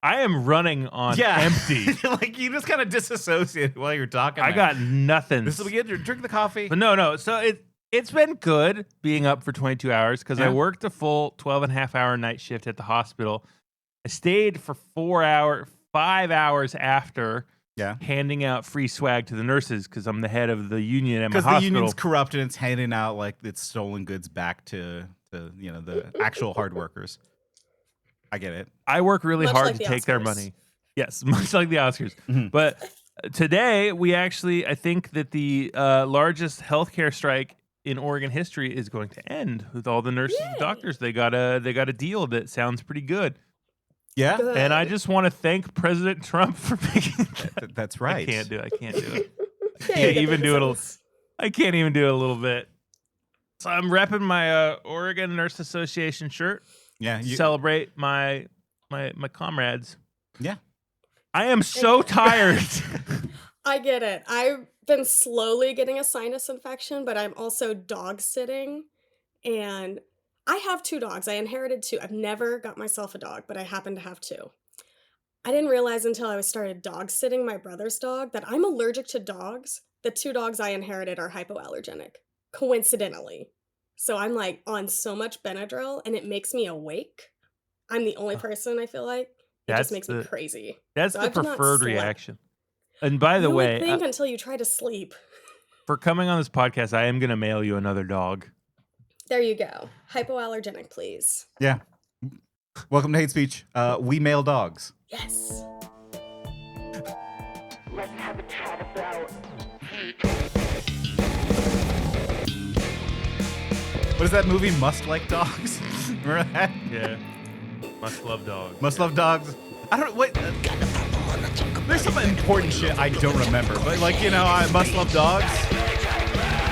I am running on empty. Like you just kind of disassociate while you're talking. I got nothing. This will be good. Drink the coffee. But no. So it's been good being up for 22 hours because I worked a full 12.5-hour night shift at the hospital. I stayed for 5 hours after handing out free swag to the nurses because I'm the head of the union at my hospital. Because the union's corrupt and it's handing out like it's stolen goods back to the actual hard workers. I get it. I work really hard to take their money. Yes, much like the Oscars. Mm-hmm. But today, I think that the largest healthcare strike in Oregon history is going to end with all the nurses and doctors. They got a deal that sounds pretty good. Yeah. Good. And I just want to thank President Trump for making that. That's right. I can't do it. I can't even do it a little bit. So I'm repping my Oregon Nurse Association shirt. Yeah, celebrate my comrades. Yeah, I am so tired. I get it. I've been slowly getting a sinus infection, but I'm also dog sitting, and I have 2 dogs. I inherited 2. I've never got myself a dog, but I happen to have 2. I didn't realize until I started dog sitting my brother's dog that I'm allergic to dogs. The 2 dogs I inherited are hypoallergenic, coincidentally. So I'm like on so much Benadryl and it makes me awake. I'm the only person I feel like. It just makes me crazy. That's the preferred reaction. And by the way, you would think until you try to sleep. For coming on this podcast, I am going to mail you another dog. There you go. Hypoallergenic, please. Yeah. Welcome to Hate Speech. We mail dogs. Yes. Let's have a chat about What is that movie? Must Like Dogs? Remember that? Yeah. Must love dogs. Must love dogs. I don't know what. There's some important shit I don't remember, but I must love dogs.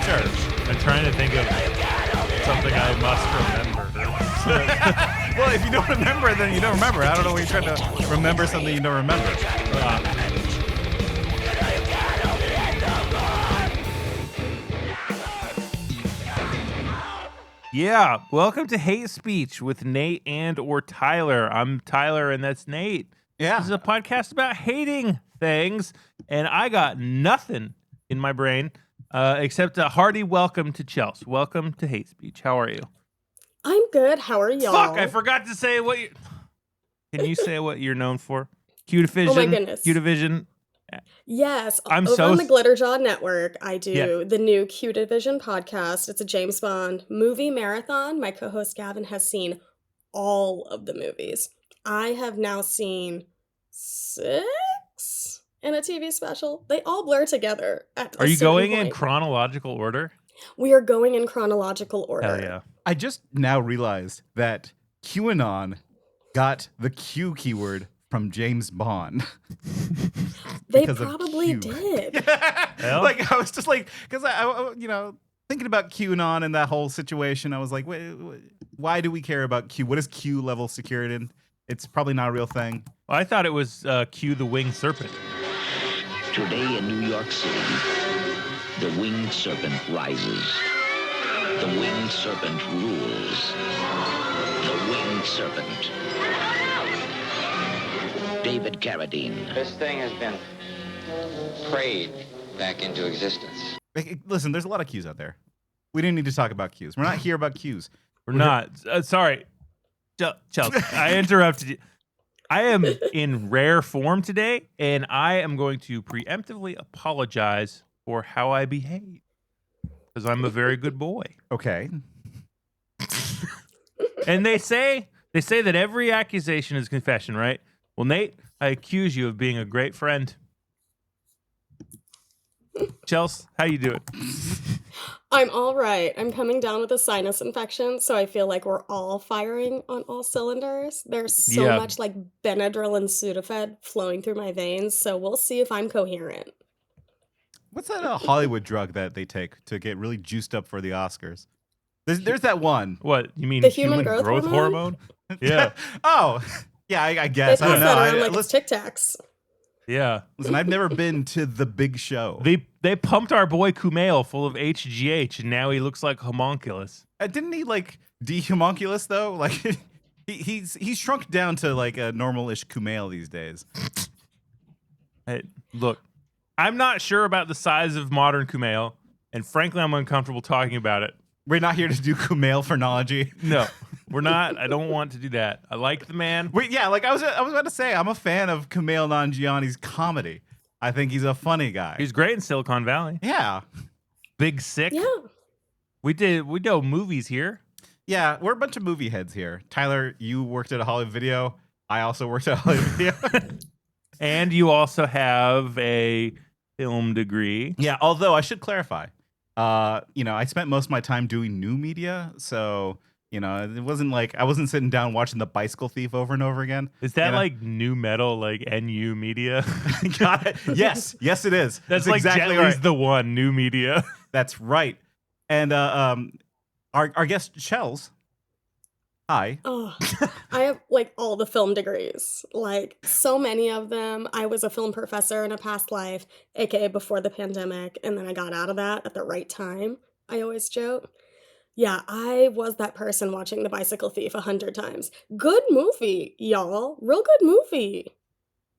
Sure. I'm trying to think of something I must remember. Well, if you don't remember, then you don't remember. I don't know why you're trying to remember something you don't remember. Yeah, welcome to Hate Speech with Nate or Tyler. I'm Tyler and that's Nate. Yeah. This is a podcast about hating things, and I got nothing in my brain except a hearty welcome to Chels. Welcome to Hate Speech. How are you? I'm good. How are y'all? Fuck, I forgot to say what you... Can you say what you're known for? Q Division? Oh my goodness. Q Division? Yes, over on the Glitterjaw Network, I do the new Q Division podcast. It's a James Bond movie marathon. My co-host Gavin has seen all of the movies. I have now seen 6 in a TV special. They all blur together. Are you going in chronological order? We are going in chronological order. Hell yeah. I just now realized that QAnon got the Q keyword from James Bond. They probably did. Like I was just like, because I thinking about QAnon and that whole situation, I was like, why do we care about Q? What is Q level secured in? It's probably not a real thing. Well, I thought it was Q the Winged Serpent. Today in New York City, the winged serpent rises. The winged serpent rules. The winged serpent. David Carradine. This thing has been prayed back into existence. Listen, there's a lot of Qs out there. We didn't need to talk about Qs. We're not here about Qs. We're not. Sorry. Chelsea, I interrupted you. I am in rare form today, and I am going to preemptively apologize for how I behave. Because I'm a very good boy. Okay. And they say that every accusation is confession, right? Well, Nate, I accuse you of being a great friend. Chels, how you doing? I'm all right. I'm coming down with a sinus infection, so I feel like we're all firing on all cylinders. There's so much like Benadryl and Sudafed flowing through my veins, so we'll see if I'm coherent. What's that Hollywood drug that they take to get really juiced up for the Oscars? There's that one. What, you mean the human growth hormone? Yeah. Oh, yeah, I guess. I don't know. Like it's Tic Tacs. Yeah. Listen, I've never been to the big show. They pumped our boy Kumail full of HGH, and now he looks like homunculus. Didn't he like dehomunculus though? Like He's shrunk down to like a normal-ish Kumail these days. Hey, look, I'm not sure about the size of modern Kumail, and frankly, I'm uncomfortable talking about it. We're not here to do Kumail phrenology. No, we're not. I don't want to do that. I like the man. Like I was about to say, I'm a fan of Kumail Nanjiani's comedy. I think he's a funny guy. He's great in Silicon Valley. Yeah. Big Sick. Yeah. We do movies here. Yeah, we're a bunch of movie heads here. Tyler, you worked at a Hollywood Video. I also worked at a Hollywood Video. And you also have a film degree. Yeah, although I should clarify. I spent most of my time doing new media, so it wasn't like I wasn't sitting down watching The Bicycle Thief over and over again. Is that like new metal, like NU media? Got it. Yes, it is. That's like exactly Jet Li's right. the one, new media. That's right. And our guest Chels. Hi. Oh, I have like all the film degrees, like so many of them. I was a film professor in a past life, aka before the pandemic, and then I got out of that at the right time. I always joke. Yeah, I was that person watching The Bicycle Thief 100 times. Good movie, y'all. Real good movie.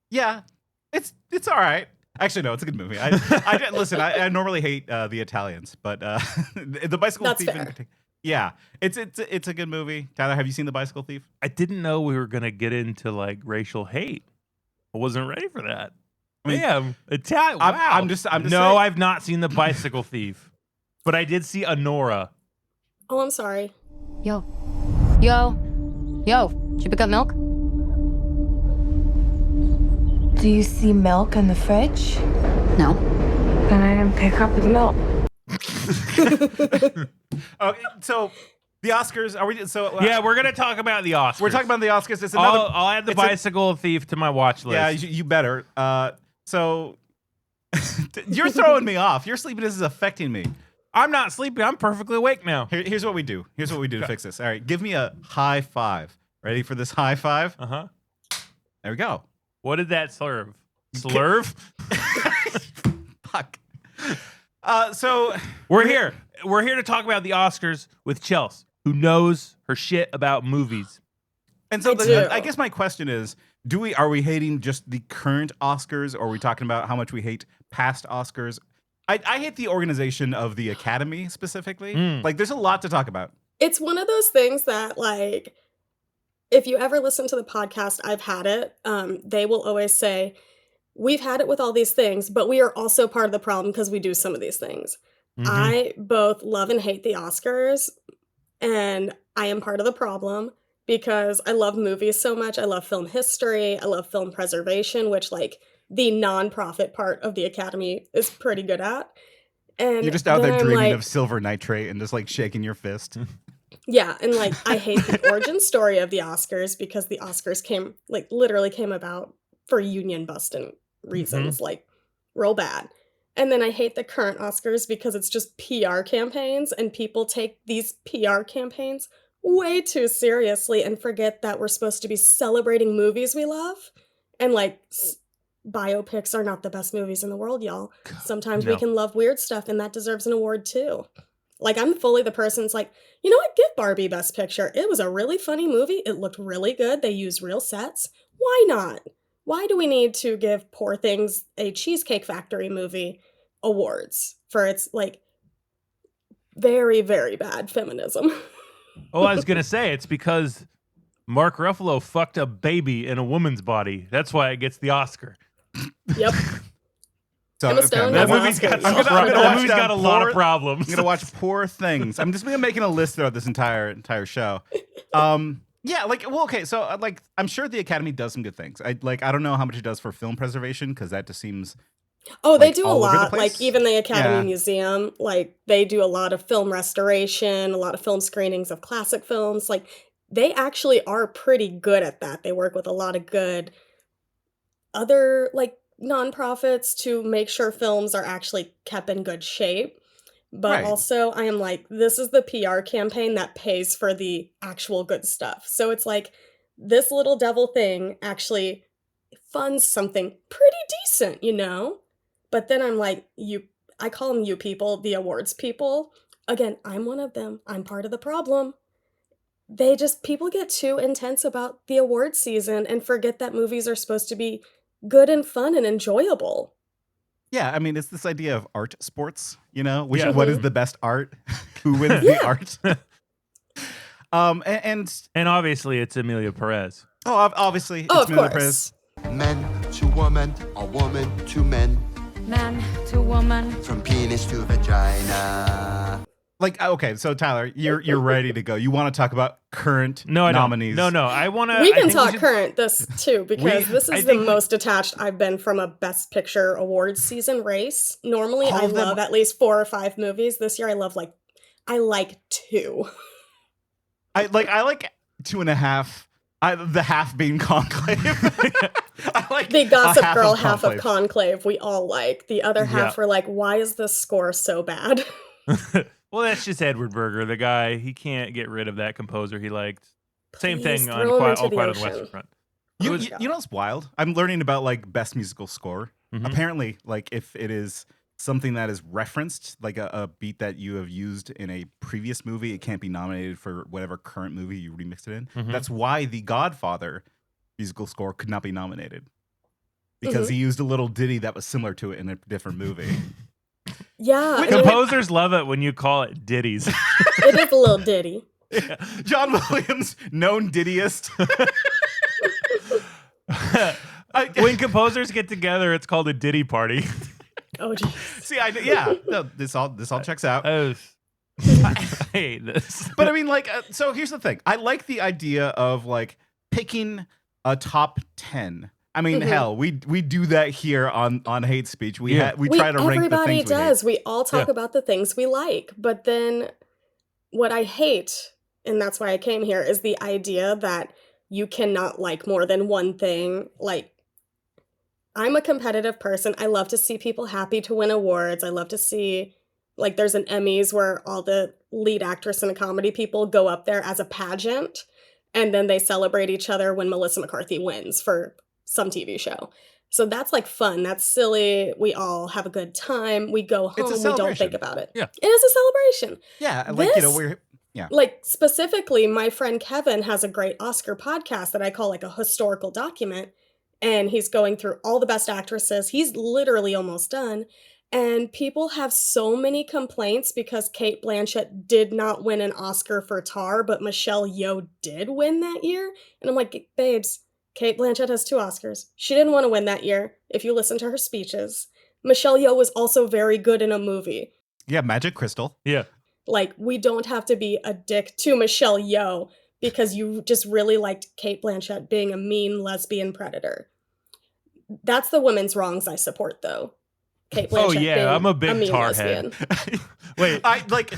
Yeah, it's all right. Actually, no, it's a good movie. I normally hate the Italians, but The Bicycle That's Thief in fair. particular. Yeah, it's a good movie. Tyler, have you seen The Bicycle Thief? I didn't know we were gonna get into like racial hate. I wasn't ready for that. I mean, Damn, Italian. I'm- Wow. I'm just no, saying. I've not seen The Bicycle Thief, but I did see Anora. Oh, I'm sorry. Yo. Did you pick up milk? Do you see milk in the fridge? No. Then I didn't pick up the milk. Okay, so the Oscars. Are we? So Yeah, we're gonna talk about the Oscars. we're talking about the Oscars. It's another. I'll add The it's a- Bicycle Thief to my watch list. Yeah, you better. So you're throwing me off. Your sleepiness is affecting me. I'm not sleeping. I'm perfectly awake now. Here's what we do. To fix this. All right, give me a high five. Ready for this high five? Uh huh. There we go. What did that serve? Slurve? Fuck. So We're here. We're here to talk about the Oscars with Chels, who knows her shit about movies. And so I do. I guess my question is, are we hating just the current Oscars, or are we talking about how much we hate past Oscars? I hate the organization of the Academy specifically. Like, there's a lot to talk about. It's one of those things that, like, if you ever listen to the podcast, I've had it. They will always say, we've had it with all these things, but we are also part of the problem because we do some of these things. Mm-hmm. I both love and hate the Oscars, and I am part of the problem because I love movies so much. I love film history. I love film preservation, which, like, the nonprofit part of the Academy is pretty good at. And You're just out then there I'm dreaming like, of silver nitrate and just like shaking your fist. yeah, and like I hate the origin story of the Oscars because the Oscars literally came about for union busting reasons, like real bad. And then I hate the current Oscars because it's just PR campaigns, and people take these PR campaigns way too seriously and forget that we're supposed to be celebrating movies we love. And like biopics are not the best movies in the world, y'all. Sometimes we No. can love weird stuff, and that deserves an award too. Like, I'm fully the person that's like, you know what? Give Barbie Best Picture. It was a really funny movie. It looked really good. They used real sets. Why not? Why do we need to give Poor Things, a Cheesecake Factory movie, awards for its, like, very, very bad feminism? Oh, I was going to say, it's because Mark Ruffalo fucked a baby in a woman's body. That's why it gets the Oscar. Yep. So Emma Stone That has movie's got, Oscars. that movie's got a lot of problems. I'm gonna watch Poor Things. I'm just making a list throughout this entire show. Yeah, okay. So I'm sure the Academy does some good things. I don't know how much it does for film preservation because that just seems. Oh, they like, do a all over the lot. place? Like, even the Academy Yeah. Museum, like, they do a lot of film restoration, a lot of film screenings of classic films. Like, they actually are pretty good at that. They work with a lot of good other, like, nonprofits to make sure films are actually kept in good shape. But Right. also, I am like, this is the PR campaign that pays for the actual good stuff. So it's like, this little devil thing actually funds something pretty decent, you know? But then I'm like, I call them you people, the awards people. Again, I'm one of them. I'm part of the problem. people get too intense about the award season and forget that movies are supposed to be good and fun and enjoyable. Yeah, I mean, it's this idea of art sports, which Yeah. what is the best art? Who wins the art? And obviously it's Emilia Perez. obviously Oh, it's of Emilia course. Perez. Men to woman, or woman to men, Man to woman. from penis to vagina. Like, okay, so Tyler, you're ready to go. You want to talk about current No, I nominees? don't. No, I want to. We can talk current this too, because this I is the think we- most detached I've been from a Best Picture awards season race. Normally, All I of them- love at least 4 or 5 movies. This year, I like 2. I like 2.5. The half being Conclave. I like The Gossip a Girl of half of Conclave. Conclave, we all like. The other half were like, why is this score so bad? Well, that's just Edward Berger, the guy. He can't get rid of that composer he liked. Same Please thing on throw him All into the Quiet on the ocean. Western Front. You, was- you, you know what's wild? I'm learning about like best musical score. Mhm. Apparently, like if it is something that is referenced, like a beat that you have used in a previous movie, it can't be nominated for whatever current movie you remixed it in. Mhm. That's why the Godfather musical score could not be nominated. Because he used a little ditty that was similar to it in a different movie. Yeah, I mean, Composers love it when you call it ditties. it is a little ditty. John Williams, known dittyist. When composers get together, it's called a ditty party. Oh, geez. See, this all checks out. I hate this. But I mean, like, so here's the thing. I like the idea of like picking a top 10. I mean, hell, we do that here on Hate Speech. We try to rank the everybody things does. we We all talk about the things we like. But then what I hate, and that's why I came here, is the idea that you cannot like more than one thing. Like, I'm a competitive person. I love to see people happy to win awards. I love to see, like, there's an Emmys where all the lead actress and comedy people go up there as a pageant, and then they celebrate each other when Melissa McCarthy wins for some TV show. So that's like fun. That's silly. We all have a good time. We go It's a home. We don't celebration. think about it. Yeah. It is a celebration. Yeah, like, This- Like, specifically, my friend Kevin has a great Oscar podcast that I call like a historical document. And he's going through all the best actresses. He's literally almost done. And people have so many complaints because Cate Blanchett did not win an Oscar for Tar, but Michelle Yeoh did win that year. And I'm like, babes, Cate Blanchett has 2 Oscars. She didn't want to win that year, if you listen to her speeches. Michelle Yeoh was also very good in a movie. Yeah, Magic Crystal. Yeah. Like, we don't have to be a dick to Michelle Yeoh because you just really liked Cate Blanchett being a mean lesbian predator. That's the women's wrongs I support, though. Cate Blanchett being I'm a big mean Tar lesbian. head. Wait, I like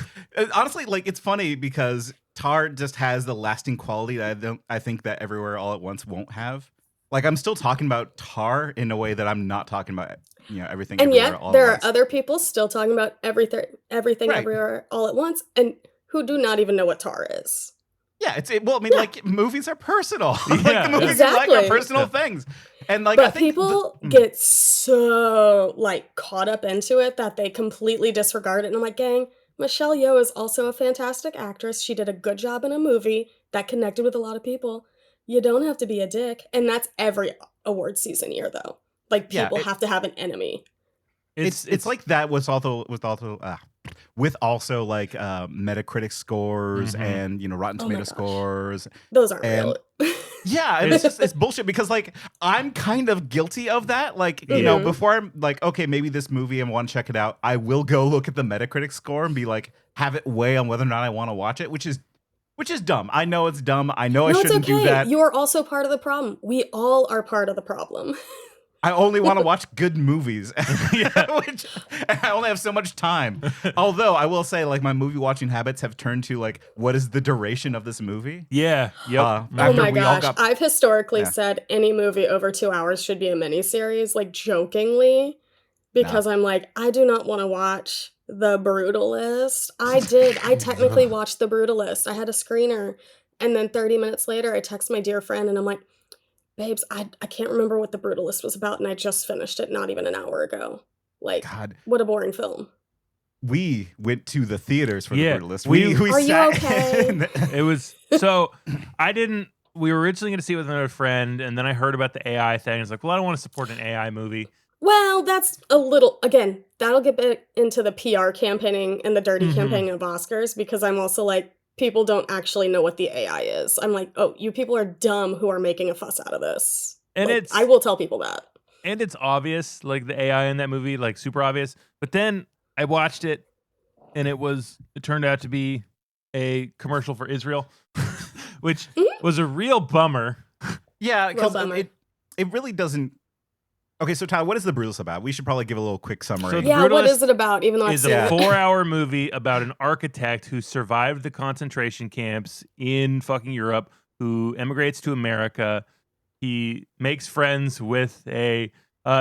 honestly, like, it's funny because Tar just has the lasting quality that I think that Everywhere All at Once won't have. Like, I'm still talking about Tar in a way that I'm not talking about everything. And Everywhere, yet, all there at are once. other people still talking about everything Right. everywhere all at once, and who do not even know what Tar is. Yeah, well, I mean, like, movies are personal. Like, Yeah, the movies you like are exactly. personal things. And like, I But think people get so like caught up into it that they completely disregard it. And I'm like, gang, Michelle Yeoh is also a fantastic actress. She did a good job in a movie that connected with a lot of people. You don't have to be a dick. And that's every award season year, though. Like, Yeah, people have to have an enemy. it's like that with also like Metacritic scores and Rotten Oh my Tomato gosh. scores. Those aren't And- real. Yeah, and it's bullshit because like I'm kind of guilty of that. Like, Mhm. before I'm like, okay, maybe this movie I want to check it out, I will go look at the Metacritic score and be like, have it weigh on whether or not I want to watch it, which is dumb. I know it's dumb. I know I No, it's shouldn't okay. do that. You are also part of the problem. We all are part of the problem. I only want to watch good movies. Which I only have so much time. Although I will say, like, my movie watching habits have turned to like, what is the duration of this movie? yeah, yep. Oh After my we all gosh. got- I've historically Yeah. said any movie over 2 hours should be a miniseries, like jokingly, because I'm like, I do not want to watch The Brutalist. I technically watched The Brutalist. I had a screener. And then 30 minutes later, I text my dear friend and I'm like, babes, I can't remember what The Brutalist was about. And I just finished it not even an hour ago. Like, God. what a boring film. we went to the theaters for Yeah, the Brutalist. we- We Are you sat okay? in the- It was so I didn't. We were originally going to see it with another friend, and then I heard about the AI thing. I was like, well, I don't want to support an AI movie. Well, that's a little, again, that'll get bit into the PR campaigning and the dirty Mhm. campaigning of Oscars because I'm also like, people don't actually know what the AI is. I'm like, oh, you people are dumb who are making a fuss out of this. And Like, it's I will tell people that. and it's obvious, like the AI in that movie, like super obvious. But then I watched it, and it turned out to be a commercial for Israel, which was a real bummer. Yeah, Real because bummer. it really doesn't. Okay, so Tyler, what is The Brutalist about? We should probably give a little quick summary. So Yeah, what Brutalist is it about? Even though I've Is seen a it. 4-hour movie about an architect who survived the concentration camps in fucking Europe, who emigrates to America. He makes friends with a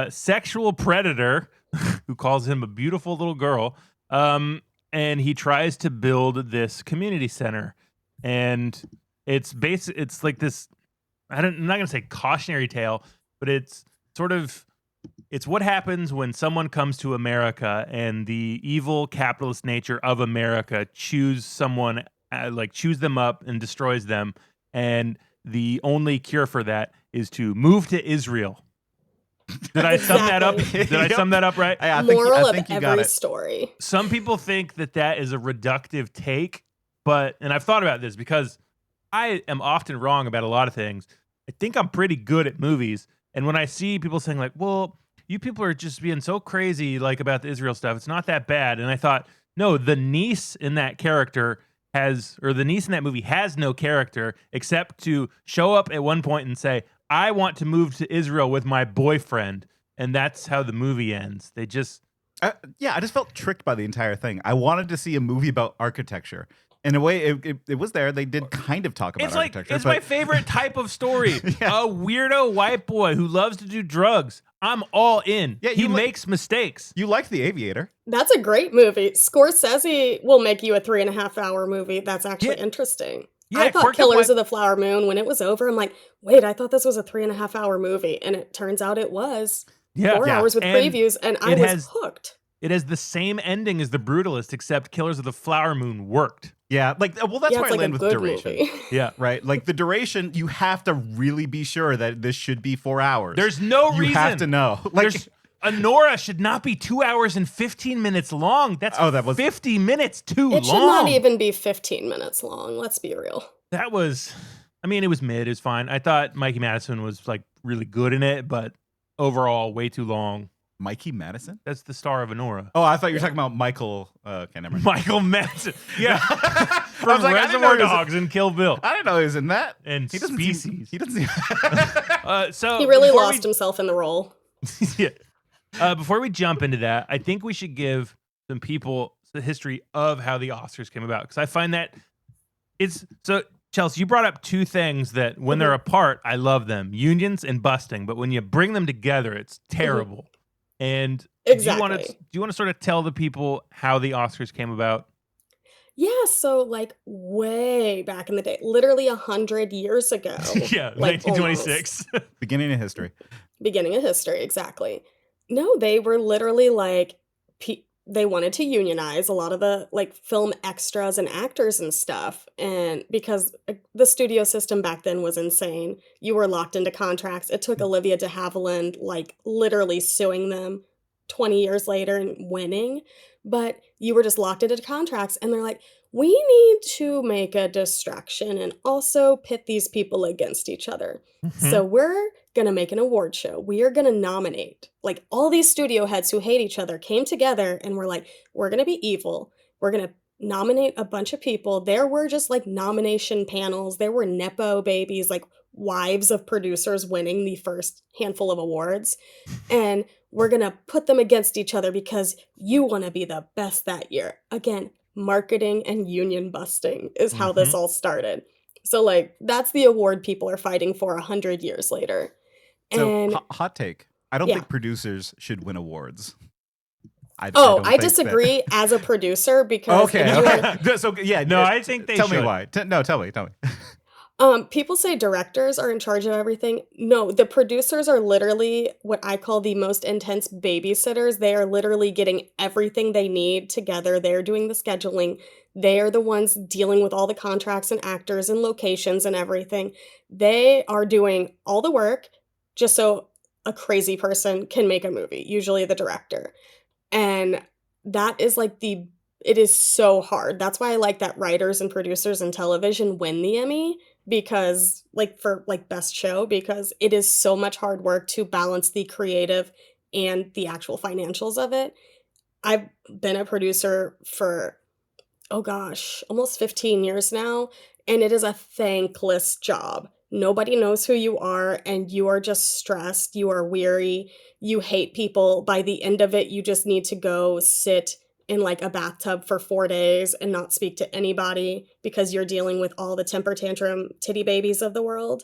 sexual predator who calls him a beautiful little girl. And he tries to build this community center. And it's like this, I'm not going to say cautionary tale, but it's sort of, it's what happens when someone comes to America and the evil capitalist nature of America choose someone, chews them up and destroys them. And the only cure for that is to move to Israel. Did I sum that up? Exactly. Did I sum that up right? I Moral I of think you got every it. story. Some people think that is a reductive take, and I've thought about this because I am often wrong about a lot of things. I think I'm pretty good at movies. And when I see people saying like, well, you people are just being so crazy like about the Israel stuff, it's not that bad. And I thought, no, the niece in that movie has no character except to show up at one point and say, I want to move to Israel with my boyfriend. And that's how the movie ends. They just... I just felt tricked by the entire thing. I wanted to see a movie about architecture. In a way, it was there. They did kind of talk about architecture. It's my favorite type of story. Yeah. A weirdo white boy who loves to do drugs. I'm all in. Yeah, he makes mistakes. You liked The Aviator. That's a great movie. Scorsese will make you a 3.5-hour movie. That's actually interesting. Yeah, I thought Quirky Killers White- of the Flower Moon, when it was over, I'm like, wait, I thought this was a 3.5-hour movie. And it turns out it was. Yeah. 4 hours with And previews, and I was hooked. It has the same ending as The Brutalist, except Killers of the Flower Moon worked. Yeah, that's Yeah, where it's I like a land with good duration. movie. Yeah. Right? Like the duration, you have to really be sure that this should be 4 hours. There's no reason. You have to know. Like, Anora should not be 2 hours and 15 minutes long. That's 50 minutes too long. It should not even be 15 minutes long. Let's be real. That was, it was mid. It was fine. I thought Mikey Madison was like really good in it, but overall, way too long. Mikey Madison? That's the star of Anora. Oh, I thought you were talking about Michael. Okay, never mind. Michael Madsen. Yeah. I From was like, I didn't know Reservoir he was- Dogs and Kill Bill. I didn't know he was in that. And He doesn't Species. Seem, he doesn't seem. So He really before lost himself in the role. yeah. Before we jump into that, I think we should give some people the history of how the Oscars came about, because I find that it's so. Chelsea, you brought up two things that when they're apart, I love them: unions and busting. But when you bring them together, it's terrible. And Exactly. do you want to sort of tell the people how the Oscars came about? Yeah, so like way back in the day, literally 100 years ago. Yeah, like, 1926. Beginning of history. Beginning of history, exactly. No, they were literally like, they wanted to unionize a lot of the like film extras and actors and stuff. And because the studio system back then was insane, you were locked into contracts. It took Olivia de Havilland like literally suing them 20 years later and winning. But you were just locked into contracts, and they're like, we need to make a distraction and also pit these people against each other. So we're going to make an award show. We are going to nominate. Like, all these studio heads who hate each other came together and were like, we're going to be evil. We're going to nominate a bunch of people. There were just like nomination panels. There were Nepo babies, like wives of producers winning the first handful of awards. And we're going to put them against each other because you want to be the best that year. Again, marketing and union busting is how this all started. So like, that's the award people are fighting for 100 years later. So And hot take. I don't Yeah. think producers should win awards. I I think disagree as a producer because if you are- Okay. So yeah, No, I think they tell me should. why. Tell me. People say directors are in charge of everything. No, the producers are literally what I call the most intense babysitters. They are literally getting everything they need together. They're doing the scheduling. They are the ones dealing with all the contracts and actors and locations and everything. They are doing all the work just so a crazy person can make a movie, usually the director. And that is like it is so hard. That's why I like that writers and producers in television win the Emmy because like for like best show because it is so much hard work to balance the creative and the actual financials of it. I've been a producer for oh gosh, almost 15 years now, and it is a thankless job. Nobody knows who you are, and you are just stressed, you are weary, you hate people. By the end of it, you just need to go sit in like a bathtub for 4 days and not speak to anybody because you're dealing with all the temper tantrum titty babies of the world.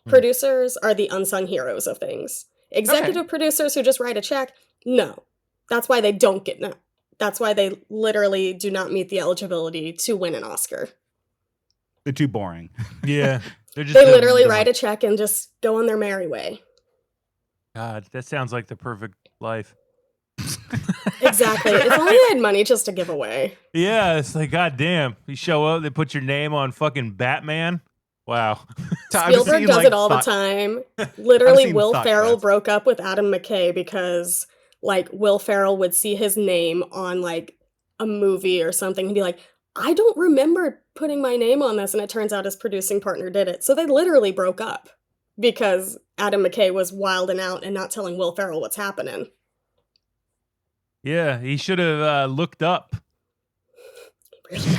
Producers are the unsung heroes of things. Executive producers who just write a check, no. That's why they don't get no. That's why they literally do not meet the eligibility to win an Oscar. They're too boring. Yeah. They literally write a check and just go on their merry way. God, that sounds like the perfect life. Exactly. If only I had money just to give away. Yeah, it's like, God damn. You show up, they put your name on fucking Batman. Wow. Spielberg does it all the time. Literally, Will Ferrell broke up with Adam McKay because like Will Ferrell would see his name on like a movie or something and be like, I don't remember putting my name on this. And it turns out his producing partner did it. So they literally broke up because Adam McKay was wilding out and not telling Will Ferrell what's happening. Yeah, he should have looked up. Really?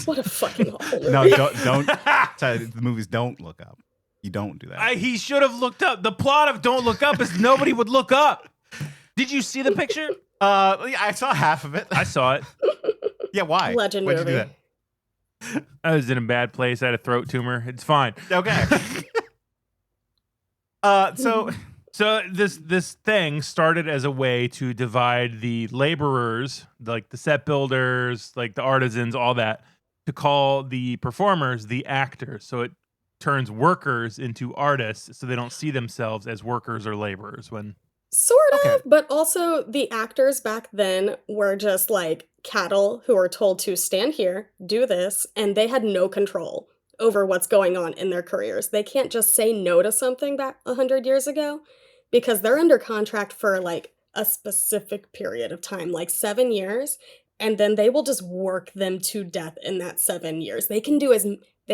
What a fucking awful movie. No, don't. The movies don't look up. You don't do that. He should have looked up. The plot of Don't Look Up is nobody would look up. Did you see the picture? I saw half of it. I saw it. Yeah, why? Legend Why'd movie. you do that? I was in a bad place. I had a throat tumor. It's fine. Okay. So this thing started as a way to divide the laborers, like the set builders, like the artisans, all that, to call the performers the actors. So it turns workers into artists so they don't see themselves as workers or laborers when Sort of, but also the actors back then were just like cattle who are told to stand here, do this, and they had no control over what's going on in their careers. They can't just say no to something back 100 years ago because they're under contract for like a specific period of time, like 7 years, and then they will just work them to death in that 7 years. They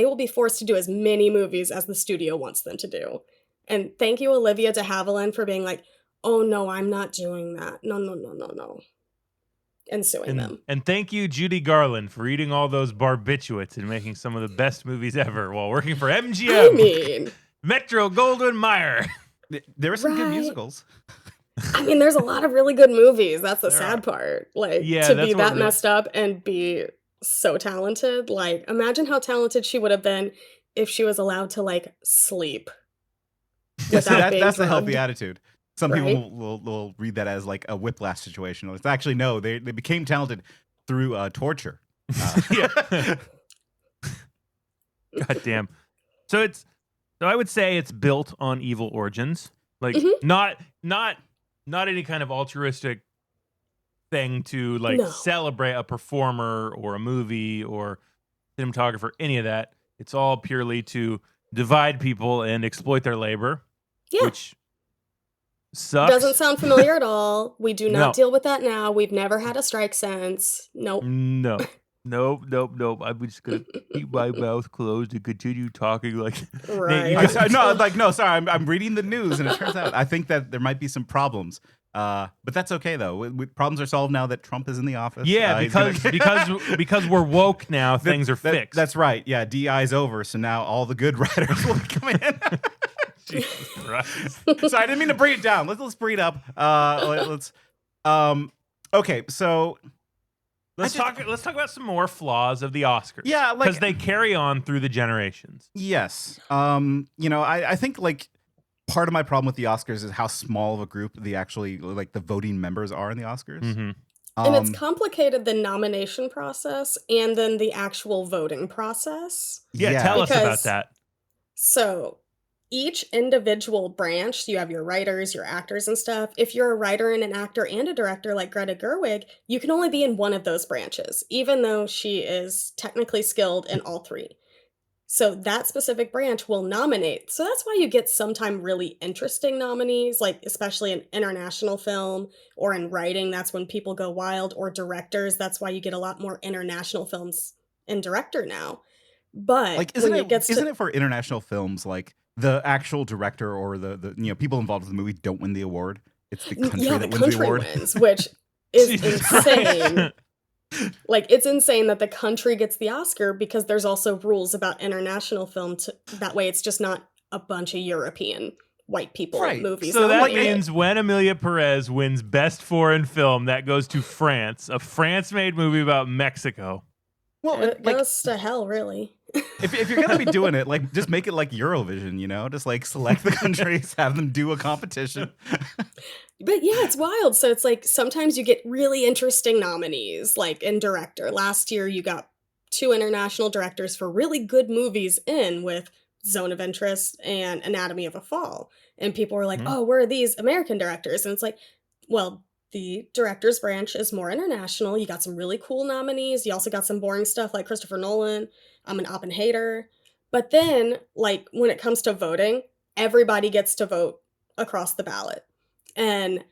will be forced to do as many movies as the studio wants them to do. And thank you, Olivia de Havilland, for being like, oh, no, I'm not doing that. No. And suing them. And thank you, Judy Garland, for reading all those barbiturates and making some of the best movies ever while working for MGM. I mean, Metro Goldwyn Mayer. There are some good musicals. I mean, there's a lot of really good movies. That's the sad part. Like, to be that messed up and be so talented. Like, imagine how talented she would have been if she was allowed to, like, sleep. That's a healthy attitude. Some people will read that as like a whiplash situation. It's actually no, they became talented through torture. God damn. So I would say it's built on evil origins. Like not any kind of altruistic thing to like celebrate a performer or a movie or cinematographer, any of that. It's all purely to divide people and exploit their labor. Yeah. Which sucks. Doesn't sound familiar at all. We do not deal with that now. We've never had a strike since. Nope. Nope. I'm just gonna keep my mouth closed and continue talking like. Right. Sorry. I'm reading the news, and it turns out I think that there might be some problems. But that's okay though. Problems are solved now that Trump is in the office. Yeah, because we're woke now. Things are fixed. That's right. Yeah, DI's over, so now all the good writers will come in. Jesus Christ. So I didn't mean to bring it down. Let's bring it up. Okay, so let's talk about some more flaws of the Oscars. Yeah, because they carry on through the generations. Yes. I think like part of my problem with the Oscars is how small of a group the voting members are in the Oscars. Mm-hmm. And it's complicated, the nomination process and then the actual voting process. Yeah, tell us about that. So each individual branch, you have your writers, your actors, and stuff. If you're a writer and an actor and a director like Greta Gerwig, you can only be in one of those branches, even though she is technically skilled in all three. So that specific branch will nominate. So that's why you get sometimes really interesting nominees, like especially in international film or in writing, that's when people go wild, or directors. That's why you get a lot more international films in director now. But Like, when it gets isn't to it for international films, like the actual director or the people involved with the movie don't win the award? It's the country yeah, that the wins the country award. wins, which is Jesus insane. Christ. Like it's insane that the country gets the Oscar because there's also rules about international film. That way, it's just not a bunch of European white people Right. movies. So that nominated. means when Emilia Perez wins Best Foreign Film, that goes to France, a France-made movie about Mexico. Well, it like goes to hell, really. if you're gonna be doing it, like just make it like Eurovision, just like select the countries, have them do a competition. But yeah, it's wild. So it's like sometimes you get really interesting nominees, like in director. Last year, you got 2 international directors for really good movies with Zone of Interest and Anatomy of a Fall. And people were like, oh, where are these American directors? And it's like, well, the director's branch is more international. You got some really cool nominees. You also got some boring stuff like Christopher Nolan. I'm an Oppenheimer. But then, like, when it comes to voting, everybody gets to vote across the ballot. And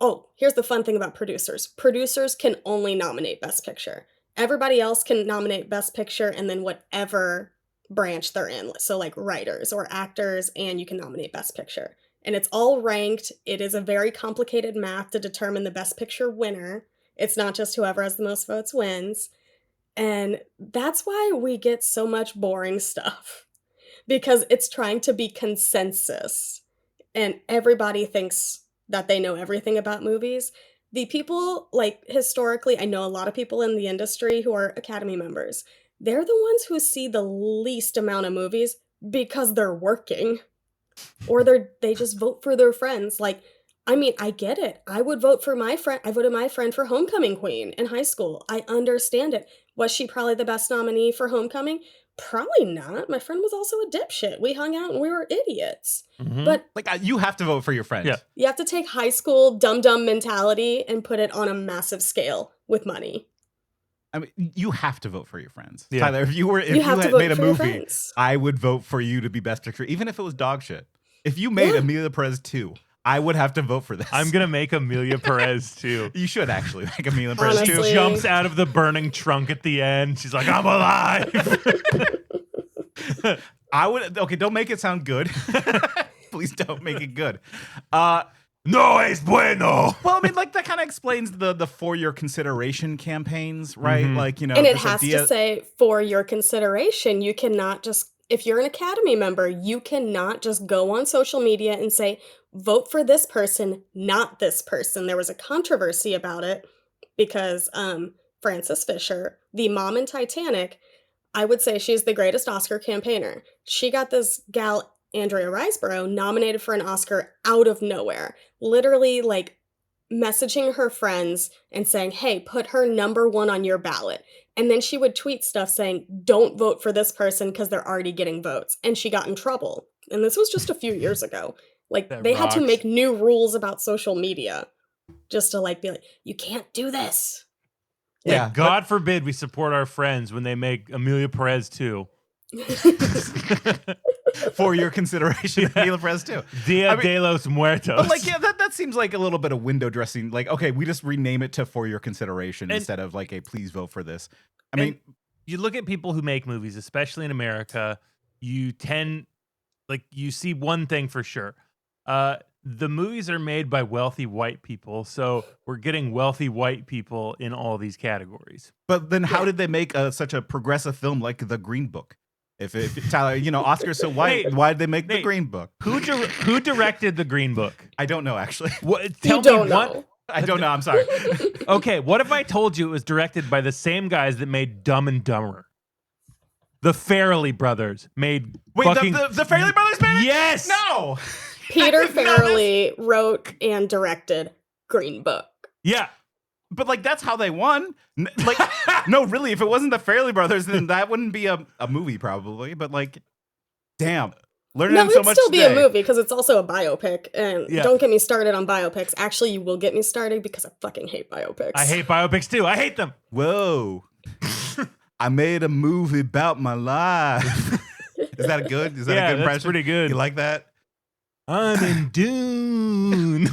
oh, here's the fun thing about producers. Producers can only nominate Best Picture. Everybody else can nominate Best Picture and then whatever branch they're in. So like writers or actors, and you can nominate Best Picture. And it's all ranked. It is a very complicated math to determine the Best Picture winner. It's not just whoever has the most votes wins. And that's why we get so much boring stuff. Because it's trying to be consensus. And everybody thinks that they know everything about movies. The people, like historically, I know a lot of people in the industry who are Academy members. They're the ones who see the least amount of movies because they're working. Or they just vote for their friends. Like, I mean, I get it. I would vote for my friend. I voted my friend for Homecoming Queen in high school. I understand it. Was she probably the best nominee for Homecoming? Probably not. My friend was also a dipshit. We hung out and we were idiots. But Like you have to vote for your friends. Yeah. you have to take high school dumb mentality and put it on a massive scale with money. I mean, you have to vote for your friends. Yeah. Tyler, if you have to had vote made a for your movie, friends. I would vote for you to be Best Picture, even if it was dog shit. If you made Yeah. Emilia Perez 2, I would have to vote for this. I'm going to make Emilia Perez too. You should actually make Emilia Perez Honestly. 2. She jumps out of the burning trunk at the end. She's like, I'm alive. I would. Okay, don't make it sound good. Please don't make it good. No es bueno. Well, I mean, like that kind of explains the for your consideration campaigns, right? Like, And it this has idea- to say for your consideration. You cannot just, if you're an Academy member, you cannot just go on social media and say, vote for this person, not this person. There was a controversy about it because Frances Fisher, the mom in Titanic, I would say she's the greatest Oscar campaigner. She got this gal, Andrea Riseborough, nominated for an Oscar out of nowhere. Literally, like, messaging her friends and saying, hey, put her #1 on your ballot. And then she would tweet stuff saying, don't vote for this person because they're already getting votes. And she got in trouble. And this was just a few years ago. Like, That they had to rocks. make new rules about social media just to, like, be like, you can't do this. Yeah, God forbid we support our friends when they make Emilia Perez too. for your consideration, Emilia Perez 2. Dia de los Muertos. But like, yeah, that seems like a little bit of window dressing. Like, okay, we just rename it to for your consideration instead of like a please vote for this. I mean, you look at people who make movies, especially in America, you see one thing for sure. The movies are made by wealthy white people, so we're getting wealthy white people in all these categories. but then how did they make such a progressive film like The Green Book? If Tyler, Oscar's so white, Nate, why did they make The Nate, Green Book? Who directed The Green Book? I don't know, actually. Tell You don't me what. know. I don't know. I'm sorry. Okay, what if I told you it was directed by the same guys that made Dumb and Dumber? The Farrelly brothers made Wait, fucking... the Farrelly brothers made it? Yes! No. Peter I didn't know this. Farrelly wrote and directed Green Book. Yeah. But like that's how they won. Like no, really, if it wasn't the Farrelly brothers, then that wouldn't be a movie probably. But like Damn. Learning No, so it'd much still be today. a movie because it's also a biopic. And Yeah. don't get me started on biopics. Actually, you will get me started because I fucking hate biopics. I hate biopics too. I hate them. Whoa. I made a movie about my life. Is that good? Is that a good impression? That's pretty good. You like that? I'm in Dune.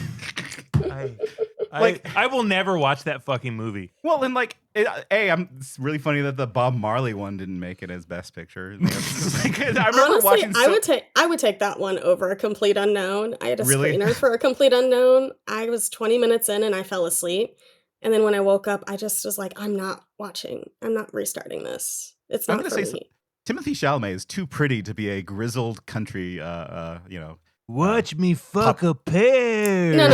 Like- I will never watch that fucking movie. Well, and like, it's really funny that the Bob Marley one didn't make it as Best Picture. I remember Honestly, watching. I would take that one over A Complete Unknown. I had a Really? screener for A Complete Unknown. I was 20 minutes in and I fell asleep. And then when I woke up, I just was like, I'm not watching. I'm not restarting this. It's I'm not gonna for say me. Timothy Chalamet is too pretty to be a grizzled country. Watch me fuck a pear. No.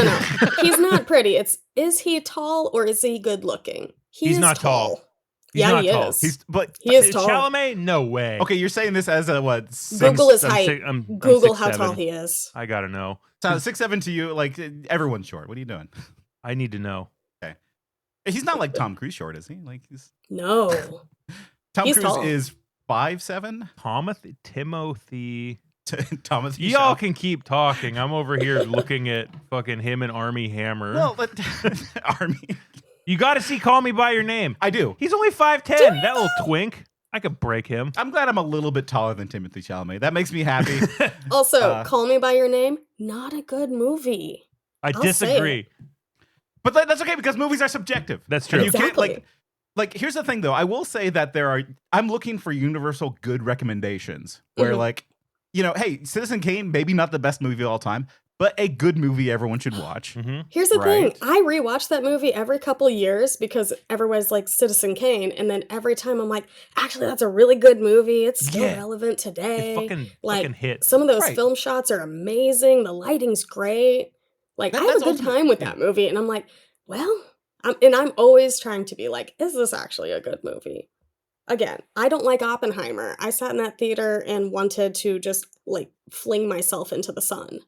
He's not pretty. Is he tall or is he good looking? He's is not tall. He's Yeah, not he tall. is. He is tall. Chalamet? No way. Okay, you're saying this as a what? Google his I'm height. six- I'm Google how 6'7". tall he is. I gotta know. So 6'7" to you, like everyone's short. What are you doing? I need to know. He's not like Tom Cruise short, is he? Like No. Tom He's Cruise tall. is 5'7". Timothy. Thomas. Y'all can keep talking. I'm over here looking at fucking him and Army Hammer. Well, but Army. You got to see Call Me By Your Name. I do. He's only 5'10". That little twink. I could break him. I'm glad I'm a little bit taller than Timothy Chalamet. That makes me happy. Also, Call Me By Your Name, not a good movie. I I'll say disagree. But that's okay because movies are subjective. That's true. And you can't Exactly. like here's the thing though. I will say that I'm looking for universal good recommendations where Mhm. like, hey, Citizen Kane, maybe not the best movie of all time, but a good movie everyone should watch. Mm-hmm. Here's the Right. thing. I rewatch that movie every couple years because everyone's like Citizen Kane. And then every time I'm like, actually, that's a really good movie. It's still Yeah. relevant today. It fucking hits. Some of those Right. film shots are amazing. The lighting's great. Like, I have a That's good ultimate- time with that movie. And I'm like, well, I'm always trying to be like, is this actually a good movie? Again, I don't like Oppenheimer. I sat in that theater and wanted to just like fling myself into the sun.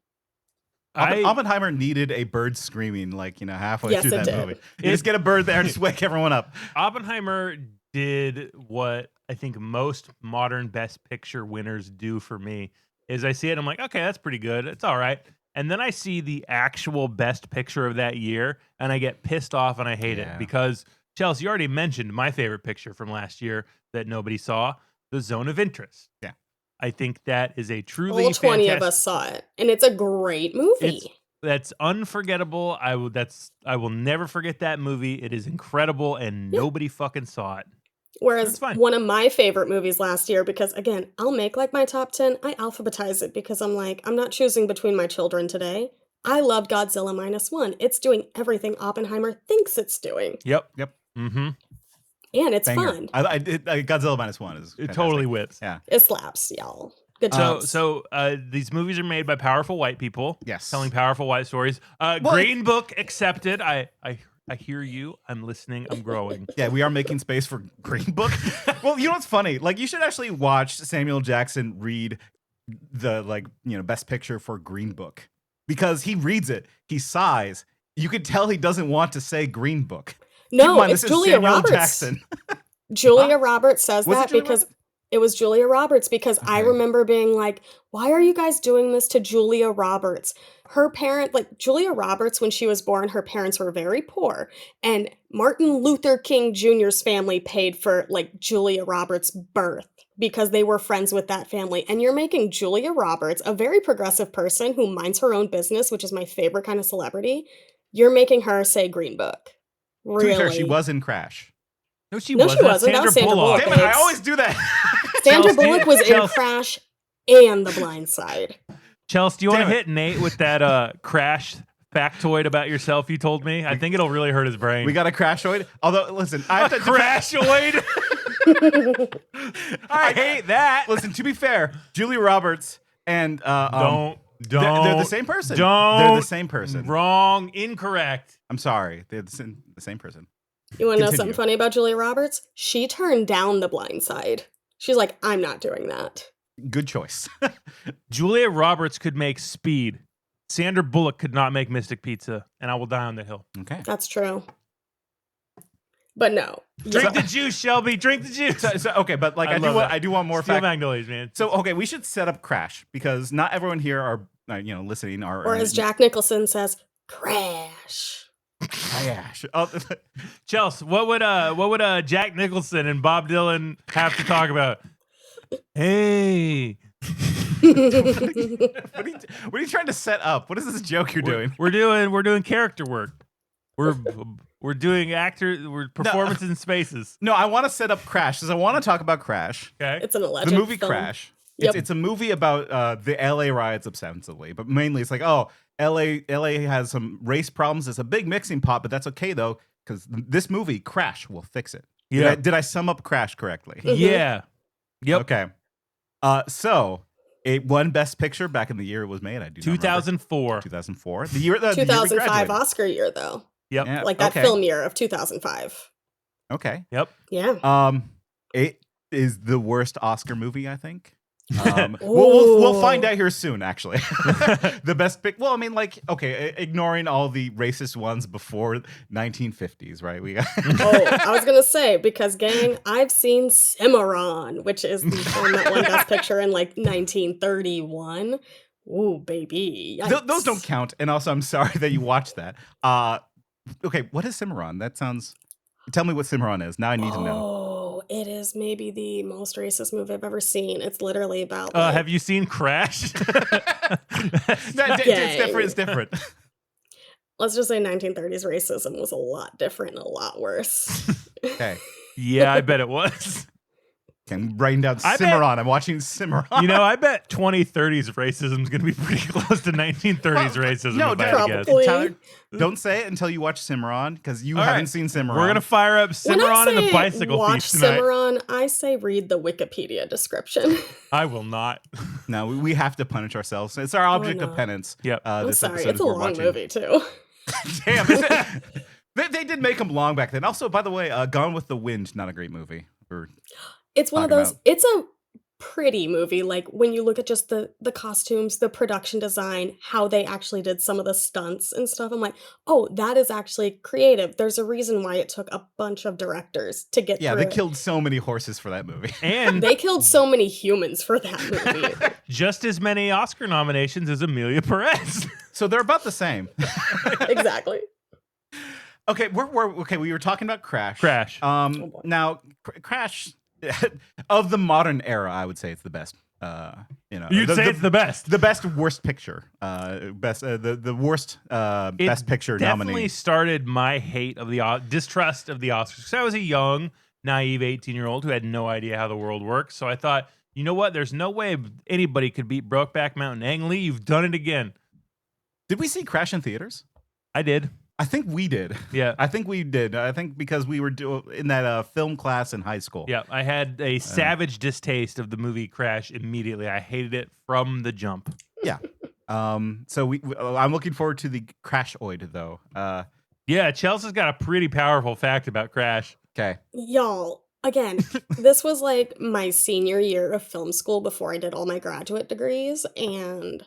Oppenheimer needed a bird screaming like halfway Yes, through it that did. movie. You just get a bird there and just wake everyone up. Oppenheimer did what I think most modern Best Picture winners do for me. Is I see it, I'm like, okay, that's pretty good. It's all right. And then I see the actual Best Picture of that year, and I get pissed off and I hate it because, Chels, you already mentioned my favorite picture from last year that nobody saw, The Zone of Interest. Yeah. I think that is a truly All 20 fantastic. of us saw it, and it's a great movie. That's unforgettable. I will never forget that movie. It is incredible, and nobody fucking saw it. Whereas That's fine. one of my favorite movies last year, because again, I'll make like my top 10, I alphabetize it because I'm like, I'm not choosing between my children today. I loved Godzilla -1. It's doing everything Oppenheimer thinks it's doing. Yep. Yep. Mm-hmm. And it's Banger. fun. Godzilla -1 is It fantastic. totally whips. Yeah. It slaps, y'all. Good times. So these movies are made by powerful white people. Yes. Telling powerful white stories. Green Book accepted. I hear you. I'm listening. I'm growing. Yeah, we are making space for Green Book. Well, you know what's funny? Like, you should actually watch Samuel Jackson read the Best Picture for Green Book because he reads it, he sighs. You could tell he doesn't want to say Green Book. Keep in No, mind, it's this is Julia Samuel Roberts. Jackson. Julia Roberts says Was it that Julia because Roberts? it was Julia Roberts because I Okay. remember being like, why are you guys doing this to Julia Roberts? Her parent, like Julia Roberts, when she was born, her parents were very poor. And Martin Luther King Jr.'s family paid for like Julia Roberts' birth because they were friends with that family. And you're making Julia Roberts, a very progressive person who minds her own business, which is my favorite kind of celebrity, you're making her say Green Book. To be fair, Really? she was in Crash. No, she No, wasn't. she wasn't. That was Sandra Bullock. Damn it, I babes. always do that. Sandra Chelsea- Bullock was in Chelsea- Crash and The Blind Side. Chelsea, do you want to Damn it. hit Nate with that Crash factoid about yourself you told me? I think it'll really hurt his brain. We got a Crashoid. Although, listen, I have to Crashoid. I hate that. Listen, to be fair, Julia Roberts and Don't. they're the same person. Don't. They're the same person. Wrong. Incorrect. I'm sorry, they're the same person. You want to know Continue. something funny about Julia Roberts? She turned down The Blind Side. She's like, I'm not doing that. Good choice. Julia Roberts could make Speed. Sandra Bullock could not make Mystic Pizza, and I will die on the hill. Okay. That's true. But no. Drink the juice, Shelby. Drink the juice. Okay, but like I do want more Steel facts. Magnolias, man. So okay, we should set up Crash because not everyone here are listening Or as Jack Nicholson says, crash. Crash. Chels, what would Jack Nicholson and Bob Dylan have to talk about? Hey. What are you trying to set up? What is this joke you're doing? We're doing character work. We're doing performances in spaces. No, I want to set up Crash because I want to talk about Crash. Okay. It's an alleged The movie film. Crash. Yep. It's a movie about the LA riots ostensibly, but mainly it's like, oh, LA has some race problems. It's a big mixing pot, but that's okay though because this movie Crash will fix it. Yeah. Did I sum up Crash correctly? Yeah. Yep. Okay. So it won Best Picture back in the year it was made. I do 2004. 2004. The year the 2005 year we graduated. Oscar year, though. Yep. Yeah, Like that okay. film year of 2005. Okay. Yep. Yeah. It is the worst Oscar movie, I think. We'll find out here soon. Actually, the best pick. Well, I mean, like, okay, ignoring all the racist ones before 1950s, right? We got. I was gonna say because, gang, I've seen Cimarron, which is the film that won Best Picture in like 1931. Ooh, baby. Those don't count. And also, I'm sorry that you watched that. Okay, what is Cimarron? That sounds. Tell me what Cimarron is. Now I need to know. Oh, it is maybe the most racist movie I've ever seen. It's literally about. Have you seen Crash? It's different. It's different. Let's just say 1930s racism was a lot different and a lot worse. Okay. Yeah, I bet it was. Okay, I'm writing down Cimarron. I'm watching Cimarron. I bet 2030s racism is going to be pretty close to 1930s racism. No, if I had to guess. probably. Tyler, don't say it until you watch Cimarron because you All haven't right. seen Cimarron. We're going to fire up When I Cimarron and the say Bicycle watch Thief tonight. Cimarron, I say read the Wikipedia description. I will not. No, we have to punish ourselves. It's our object no. of penance. Yep. I'm This sorry, episode it's is a we're long watching. movie too. Damn. They did make them long back then. Also, by the way, Gone with the Wind, not a great movie. It's one of talking those. about. It's a pretty movie. Like when you look at just the costumes, the production design, how they actually did some of the stunts and stuff. I'm like, oh, that is actually creative. There's a reason why it took a bunch of directors to get. Yeah, through they it. killed so many horses for that movie. And They killed so many humans for that movie. just as many Oscar nominations as Emilia Perez. So they're about the same. Exactly. Okay, we were talking about Crash. Crash. boy. Now Crash of the modern era, I would say it's the best. You'd say it's the best. The best worst picture. The worst best picture Definitely nominee. started my hate of the distrust of the Oscars. Because I was a young, naive 18-year-old who had no idea how the world works. So I thought, you know what? There's no way anybody could beat Brokeback Mountain. Ang Lee, you've done it again. Did we see Crash in theaters? I did. I think we did. Yeah. I think we did. I think because we were in that film class in high school. Yeah, I had a savage distaste of the movie Crash immediately. I hated it from the jump. Yeah. So I'm looking forward to the Crash-oid though. Yeah, Chelsea's got a pretty powerful fact about Crash. Okay. Y'all, again, this was like my senior year of film school before I did all my graduate degrees. And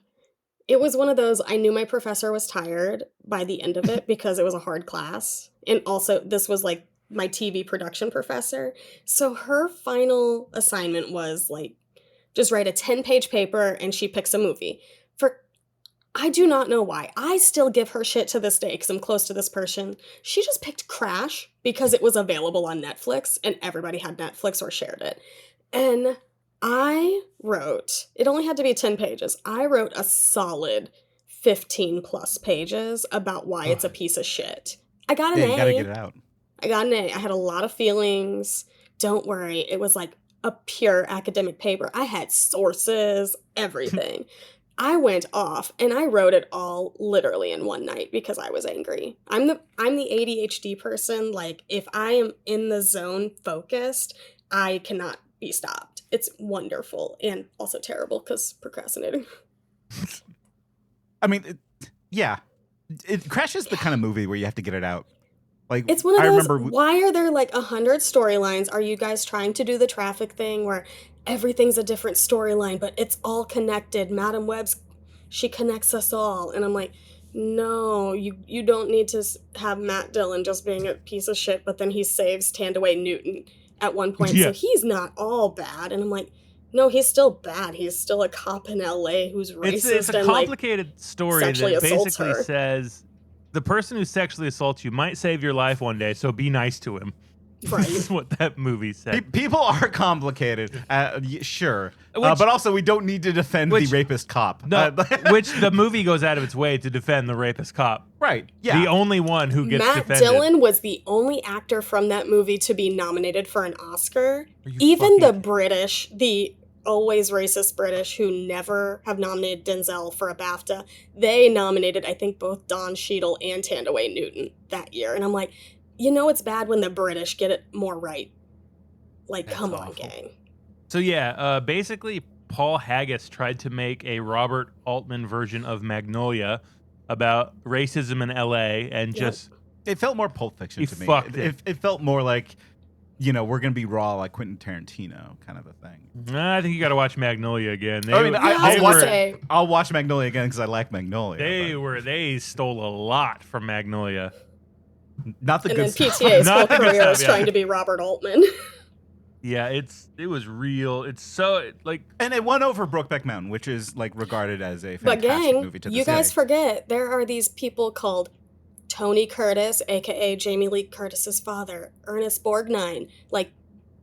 it was one of those, I knew my professor was tired by the end of it because it was a hard class. And also, this was like my TV production professor. So her final assignment was like, just write a 10-page paper and she picks a movie. I do not know why. I still give her shit to this day because I'm close to this person. She just picked Crash because it was available on Netflix and everybody had Netflix or shared it. And I wrote, it only had to be 10 pages. I wrote a solid 15 plus pages about why it's a piece of shit. I got an A. You gotta get it out. I got an A. I had a lot of feelings. Don't worry. It was like a pure academic paper. I had sources, everything. I went off and I wrote it all literally in one night because I was angry. I'm the ADHD person. Like if I am in the zone focused, I cannot be stopped. It's wonderful and also terrible because procrastinating. I mean, Crash is the kind of movie where you have to get it out. Like It's one of I those, remember why are there like 100 storylines? Are you guys trying to do the traffic thing where everything's a different storyline, but it's all connected? Madam Web's, she connects us all. And I'm like, No, you don't need to have Matt Dillon just being a piece of shit, but then he saves Tandaway Newton at one point, Yeah. so he's not all bad. And I'm like, no, he's still bad. He's still a cop in LA who's racist It's a and complicated story sexually that assaults basically her. says the person who sexually assaults you might save your life one day, so be nice to him. Right. This is what that movie said. People are complicated, sure, Which- but also we don't need to defend the rapist cop. No, which the movie goes out of its way to defend the rapist cop. Right, yeah. The only one who gets Matt defended. Dillon was the only actor from that movie to be nominated for an Oscar. Are you Even the fucking- British, the always racist British who never have nominated Denzel for a BAFTA, they nominated, I think, both Don Cheadle and Tandaway Newton that year. And I'm like, you know it's bad when the British get it more right. Like, That's come on, awful. gang. So yeah, basically Paul Haggis tried to make a Robert Altman version of Magnolia about racism in LA and just It felt more Pulp Fiction He to me. fucked it. It felt more like, we're going to be raw like Quentin Tarantino kind of a thing. I think you got to watch Magnolia again. I mean, Yeah, I was I'll, gonna watch, say- I'll watch Magnolia again because I like Magnolia. they stole a lot from Magnolia. but not the And good then stuff. PTA's Not whole the good career stuff, was yeah. trying to be Robert Altman. Yeah, it was real. It's so like And it won over Brokeback Mountain, which is like regarded as a But fantastic gang, movie to this you guys day. forget there are these people called Tony Curtis, aka Jamie Lee Curtis's father, Ernest Borgnine, like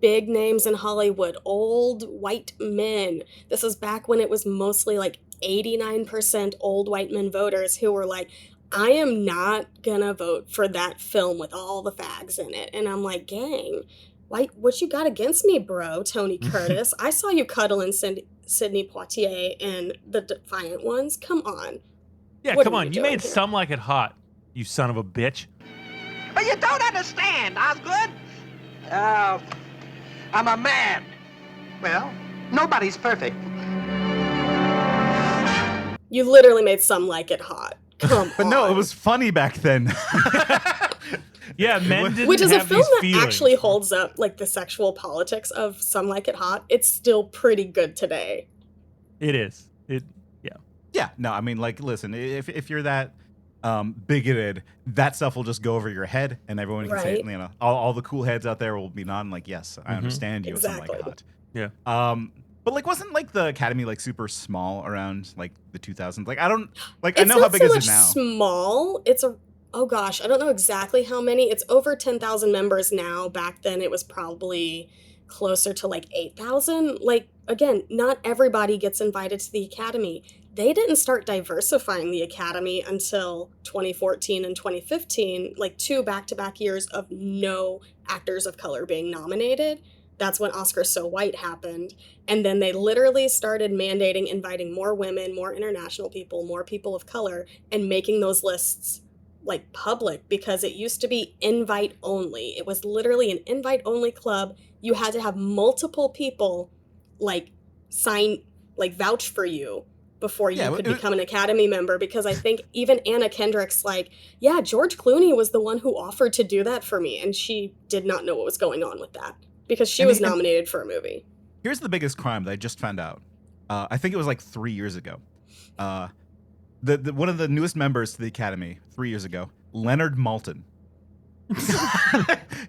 big names in Hollywood, old white men. This is back when it was mostly like 89% old white men voters who were like, I am not gonna vote for that film with all the fags in it. And I'm like, gang, what you got against me, bro, Tony Curtis? I saw you cuddling Sidney Poitier and the Defiant Ones. Come on. yeah, What come are on. you You doing made here? Some Like It Hot, you son of a bitch. But you don't understand, Osgood. I'm a man. Well, nobody's perfect. You literally made Some Like It Hot. Come But on. no, it was funny back then. Yeah, men didn't Which is a have film these that feelings. actually holds up, like the sexual politics of Some Like It Hot. It's still pretty good today. It is. Yeah, no, I mean, like, listen, if you're that bigoted, that stuff will just go over your head, and everyone can say, Right. all the cool heads out there will be nodding, like, yes, I understand you. Something like Exactly. that. Yeah. But like, wasn't like the Academy like super small around like the 2000s? Like, I don't like. It's I know not how big so is much it now? small. It's oh gosh, I don't know exactly how many. It's over 10,000 members now. Back then it was probably closer to like 8,000. Like, again, not everybody gets invited to the Academy. They didn't start diversifying the Academy until 2014 and 2015, like 2 back-to-back years of no actors of color being nominated. That's when Oscars So White happened. And then they literally started mandating inviting more women, more international people, more people of color, and making those lists like public, because it used to be invite only. It was literally an invite only club. You had to have multiple people like sign, like vouch for you before you could become an Academy member, because I think even Anna Kendrick's like, yeah, George Clooney was the one who offered to do that for me, and she did not know what was going on with that because she was nominated for a movie. Here's the biggest crime that I just found out. I think it was like 3 years ago. The one of the newest members to the Academy 3 years ago, Leonard Maltin.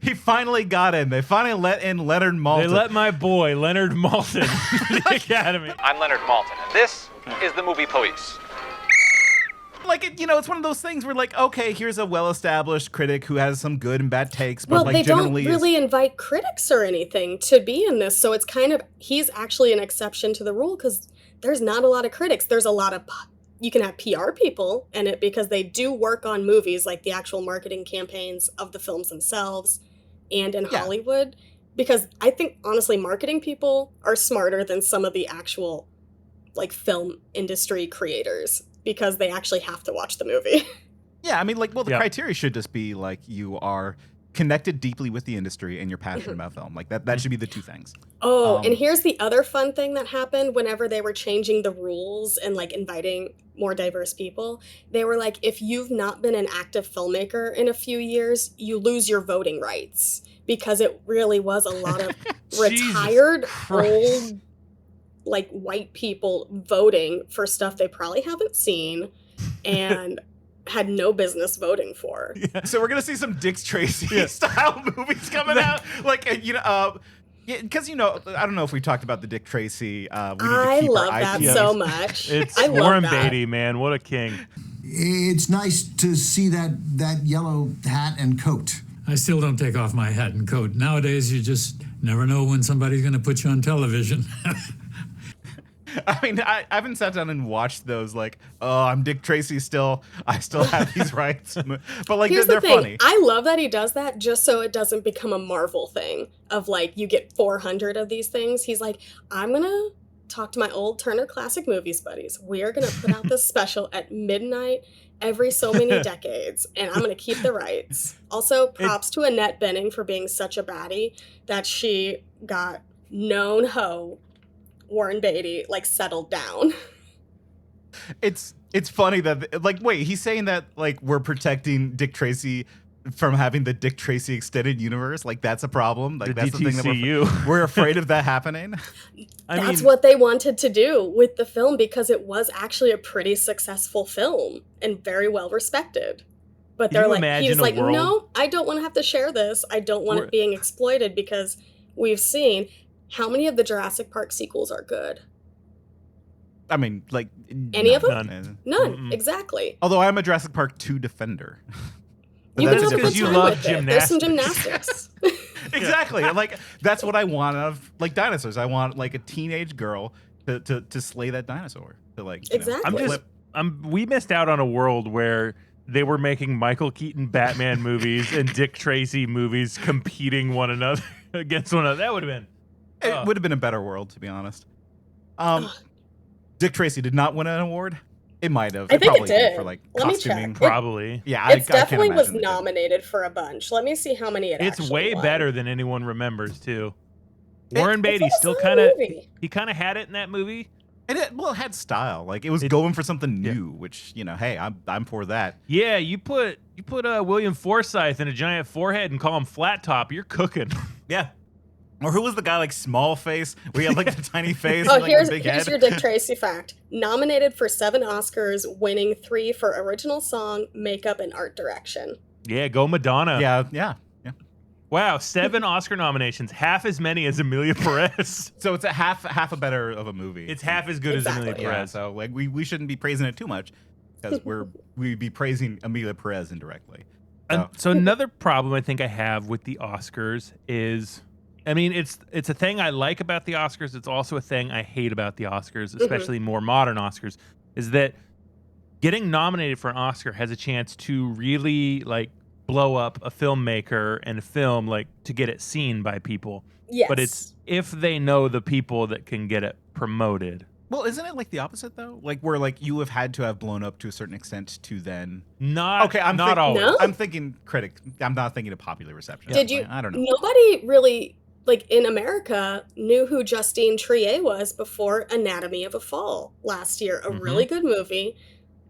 He finally got in. They finally let in Leonard Maltin. They let my boy, Leonard Maltin, to the Academy. I'm Leonard Maltin, and this is the movie Police. Like, it's one of those things where, like, okay, here's a well-established critic who has some good and bad takes, but, Well, like, they don't generally really invite critics or anything to be in this, so it's kind of, he's actually an exception to the rule because there's not a lot of critics. There's a lot of, you can have PR people in it because they do work on movies, like the actual marketing campaigns of the films themselves and in Hollywood. Because I think, honestly, marketing people are smarter than some of the actual, like, film industry creators, because they actually have to watch the movie. Yeah, I mean, like, well, the criteria should just be, like, you are connected deeply with the industry and you're passionate about film. Like, that should be the two things. Oh, and here's the other fun thing that happened whenever they were changing the rules and, like, inviting more diverse people. They were like, if you've not been an active filmmaker in a few years, you lose your voting rights. Because it really was a lot of retired, old, like, white people voting for stuff they probably haven't seen. And had no business voting for. Yeah. So we're gonna see some Dick Tracy style movies coming out, like because I don't know if we talked about the Dick Tracy. I love that so much. It's I love Warren that. Beatty, man, what a king. It's nice to see that yellow hat and coat. I still don't take off my hat and coat. Nowadays, you just never know when somebody's going to put you on television. I mean, I haven't sat down and watched those. Like, oh, I'm Dick Tracy still. I still have these rights. But like, Here's they're the thing. funny. I love that he does that just so it doesn't become a Marvel thing of like you get 400 of these things. He's like, I'm gonna talk to my old Turner Classic Movies buddies. We are gonna put out this special at midnight every so many decades, and I'm gonna keep the rights. Also, props to Annette Bening for being such a baddie that she got known ho Warren Beatty like settled down. It's funny that like, wait, he's saying that like we're protecting Dick Tracy from having the Dick Tracy extended universe. Like that's a problem. Like that's the thing that we're afraid of that happening. That's what they wanted to do with the film because it was actually a pretty successful film and very well respected. But they're like, he's like, no, I don't want to have to share this. I don't want it being exploited because we've seen how many of the Jurassic Park sequels are good. I mean, like any of them? None. Exactly. Although I'm a Jurassic Park 2 defender. You can have a good time with it. There's some gymnastics. Exactly. Like that's what I want of like dinosaurs. I want like a teenage girl to slay that dinosaur. To like exactly. We missed out on a world where they were making Michael Keaton Batman movies and Dick Tracy movies competing one another against one another. That would have been. It would have been a better world, to be honest. Dick Tracy did not win an award. It might have. I think probably it did. For like Let costuming. me check. Probably. Yeah, it definitely was nominated for a bunch. Let me see how many It's way won. better than anyone remembers, too. Warren Beatty still kind of had it in that movie. And it had style. Like it was going for something new, which hey, I'm for that. Yeah, you put William Forsythe in a giant forehead and call him Flat Top. You're cooking. Yeah. Or who was the guy like small face? We had like the tiny face. Oh, and, like, here's the big head. your Dick Tracy fact. Nominated for 7 Oscars, winning 3 for original song, makeup, and art direction. Yeah, go Madonna. Yeah. Wow, 7 Oscar nominations, half as many as Emilia Perez. So it's a half a better of a movie. It's half as good as Emilia Perez. Yeah, so like we shouldn't be praising it too much because we'd be praising Emilia Perez indirectly. So another problem I think I have with the Oscars is, I mean, it's a thing I like about the Oscars. It's also a thing I hate about the Oscars, especially more modern Oscars, is that getting nominated for an Oscar has a chance to really like blow up a filmmaker and a film, like to get it seen by people. Yes. But it's if they know the people that can get it promoted. Well, isn't it like the opposite though? Like where like you have had to have blown up to a certain extent to then I'm not always. No? I'm thinking critic. I'm not thinking of popular reception. Did you? I don't know. Nobody really like in America knew who Justine Triet was before Anatomy of a Fall last year. A really good movie.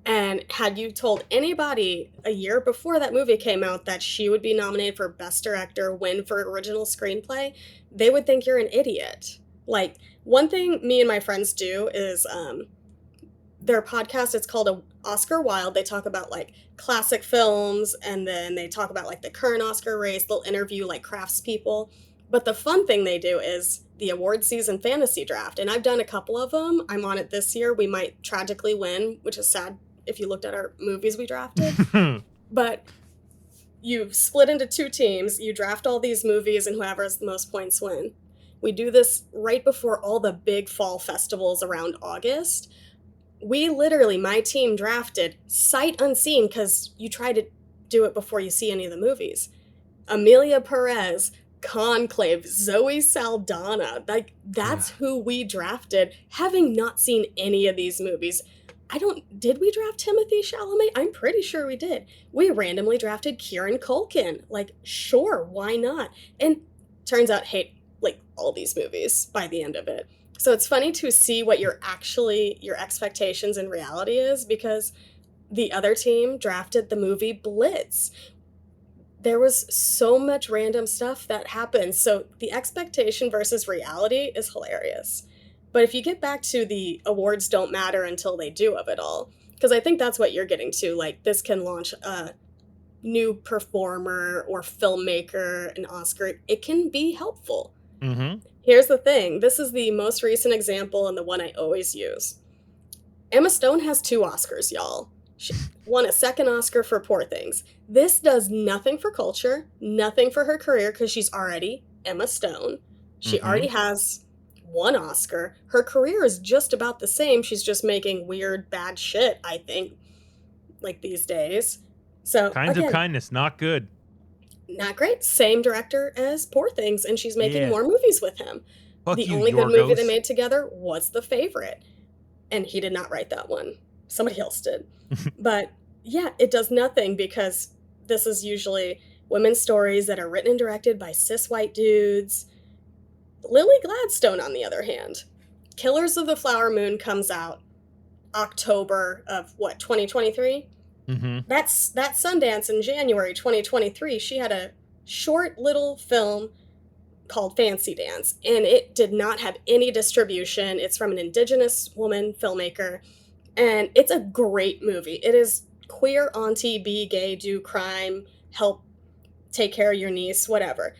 And had you told anybody a year before that movie came out that she would be nominated for Best Director, win for Original Screenplay, they would think you're an idiot. Like, one thing me and my friends do is their podcast, it's called Oscar Wild. They talk about, like, classic films, and then they talk about, like, the current Oscar race. They'll interview, like, craftspeople. But the fun thing they do is the award season fantasy draft. And I've done a couple of them. I'm on it this year. We might tragically win, which is sad if you looked at our movies we drafted. But you split into 2 teams, you draft all these movies, and whoever has the most points win. We do this right before all the big fall festivals around August. We literally, my team drafted, sight unseen, because you try to do it before you see any of the movies. Emilia Perez, Conclave, Zoe Saldana, like that's who we drafted, having not seen any of these movies. Did we draft Timothy Chalamet? I'm pretty sure we did. We randomly drafted Kieran Culkin. Like, sure, why not? And turns out, hate, like, all these movies by the end of it. So it's funny to see what your expectations in reality is, because the other team drafted the movie Blitz. There was so much random stuff that happened. So the expectation versus reality is hilarious. But if you get back to the awards don't matter until they do of it all, Because I think that's what you're getting to. Like, this can launch a new performer or filmmaker an Oscar. It can be helpful. Mm-hmm. Here's the thing. This is the most recent example and the one I always use. Emma Stone has 2 Oscars, y'all. She won a second Oscar for Poor Things. This does nothing for culture, nothing for her career, because she's already Emma Stone. She already has 1 Oscar. Her career is just about the same. She's just making weird, bad shit, I think, like these days. So Kinds of Kindness, not good. Not great. Same director as Poor Things, and she's making Yeah. more movies with him. Fuck The you, only good movie they Yorgos. made together was The Favorite, and he did not write that one. Somebody else did. But yeah, it does nothing because this is usually women's stories that are written and directed by cis white dudes. Lily Gladstone, on the other hand, Killers of the Flower Moon comes out October of 2023? Mm-hmm. That's that Sundance in January 2023. She had a short little film called Fancy Dance, and it did not have any distribution. It's from an Indigenous woman filmmaker, and it's a great movie. It is queer auntie, be gay, do crime, help take care of your niece, whatever.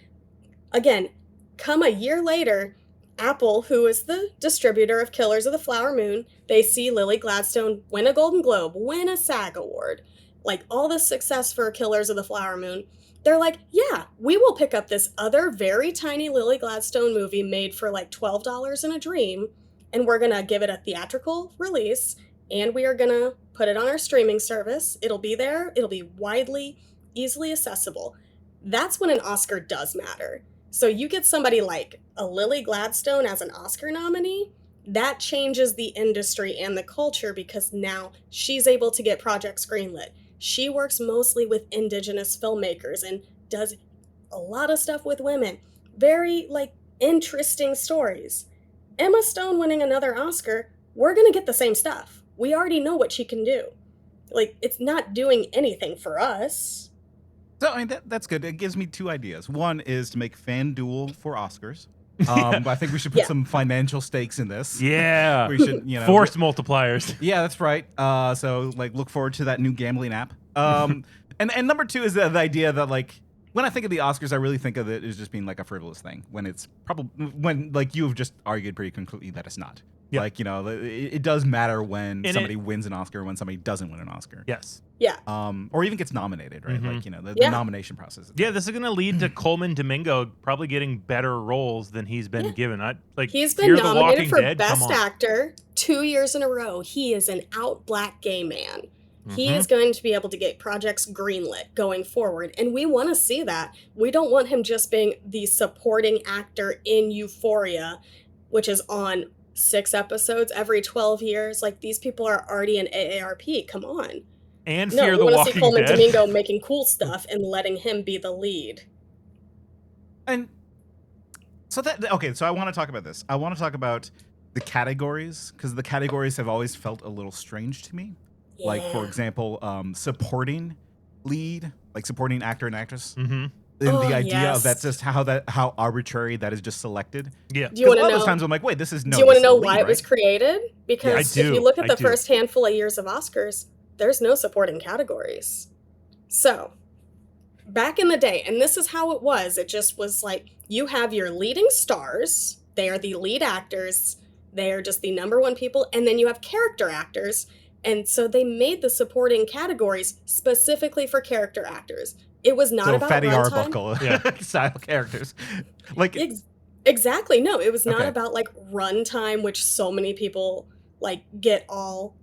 Again, come a year later, Apple, who is the distributor of Killers of the Flower Moon, they see Lily Gladstone win a Golden Globe, win a SAG award, like all the success for Killers of the Flower Moon. They're like, yeah, we will pick up this other very tiny Lily Gladstone movie made for like $12 in a dream, and we're going to give it a theatrical release, and we are going to put it on our streaming service. It'll be there. It'll be widely, easily accessible. That's when an Oscar does matter. So you get somebody like a Lily Gladstone as an Oscar nominee, that changes the industry and the culture because now she's able to get projects greenlit. She works mostly with Indigenous filmmakers and does a lot of stuff with women. Very, like, interesting stories. Emma Stone winning another Oscar, we're going to get the same stuff. We already know what she can do. Like, it's not doing anything for us. So, I mean, that's good. It gives me 2 ideas. One is to make FanDuel for Oscars. I think we should put some financial stakes in this. Yeah. We should, force multipliers. Yeah, that's right. So, like, look forward to that new gambling app. And number 2 is the idea that, like, when I think of the Oscars, I really think of it as just being like a frivolous thing. When it's when like you have just argued pretty concretely that it's not. Yeah. Like, it does matter when somebody wins an Oscar, when somebody doesn't win an Oscar. Yes. Yeah. Or even gets nominated, right? Like, the nomination process. Yeah, this is going to lead to Coleman Domingo probably getting better roles than he's been given. He's been nominated for Best Actor 2 years in a row. He is an out black gay man. He is going to be able to get projects greenlit going forward, and we want to see that. We don't want him just being the supporting actor in Euphoria, which is on 6 episodes every 12 years. Like, these people are already in AARP. Come on. And Fear the Walking Dead. We want to see Coleman Domingo making cool stuff and letting him be the lead. And so so I want to talk about this. I want to talk about the categories, because the categories have always felt a little strange to me. Yeah. Like, for example, supporting lead, like supporting actor and actress. Mm-hmm. And the idea of that's just how arbitrary that is just selected. Yeah. Do you want to know? Those times I'm like, wait, this is no. Do you want to know why it was created? Because if you look at the first handful of years of Oscars, there's no supporting categories. So, back in the day, and this is how it was, it just was like, you have your leading stars, they are the lead actors, they are just the number one people, and then you have character actors, and so they made the supporting categories specifically for character actors. It was not about Fatty runtime. Arbuckle style characters. Like exactly. No, it was not about like runtime, which so many people like get all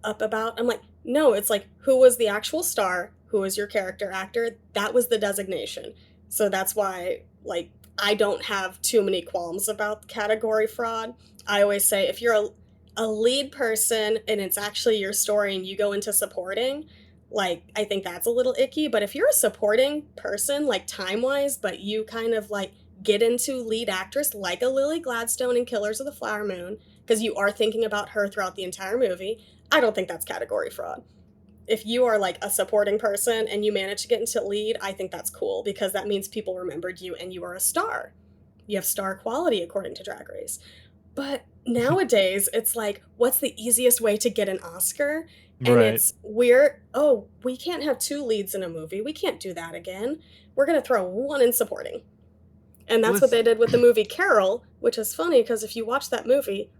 up about. I'm like, no, it's like, who was the actual star? Who was your character actor? That was the designation. So that's why, like, I don't have too many qualms about category fraud. I always say, if you're a lead person and it's actually your story and you go into supporting, like, I think that's a little icky. But if you're a supporting person, like, time-wise, but you kind of, like, get into lead actress like a Lily Gladstone in Killers of the Flower Moon, because you are thinking about her throughout the entire movie, I don't think that's category fraud. If you are, like, a supporting person and you manage to get into lead, I think that's cool, because that means people remembered you and you are a star. You have star quality, according to Drag Race. But nowadays, it's like, what's the easiest way to get an Oscar? And Right. it's we can't have 2 leads in a movie. We can't do that again. We're going to throw one in supporting. And that's what they did with the movie Carol, which is funny because if you watch that movie,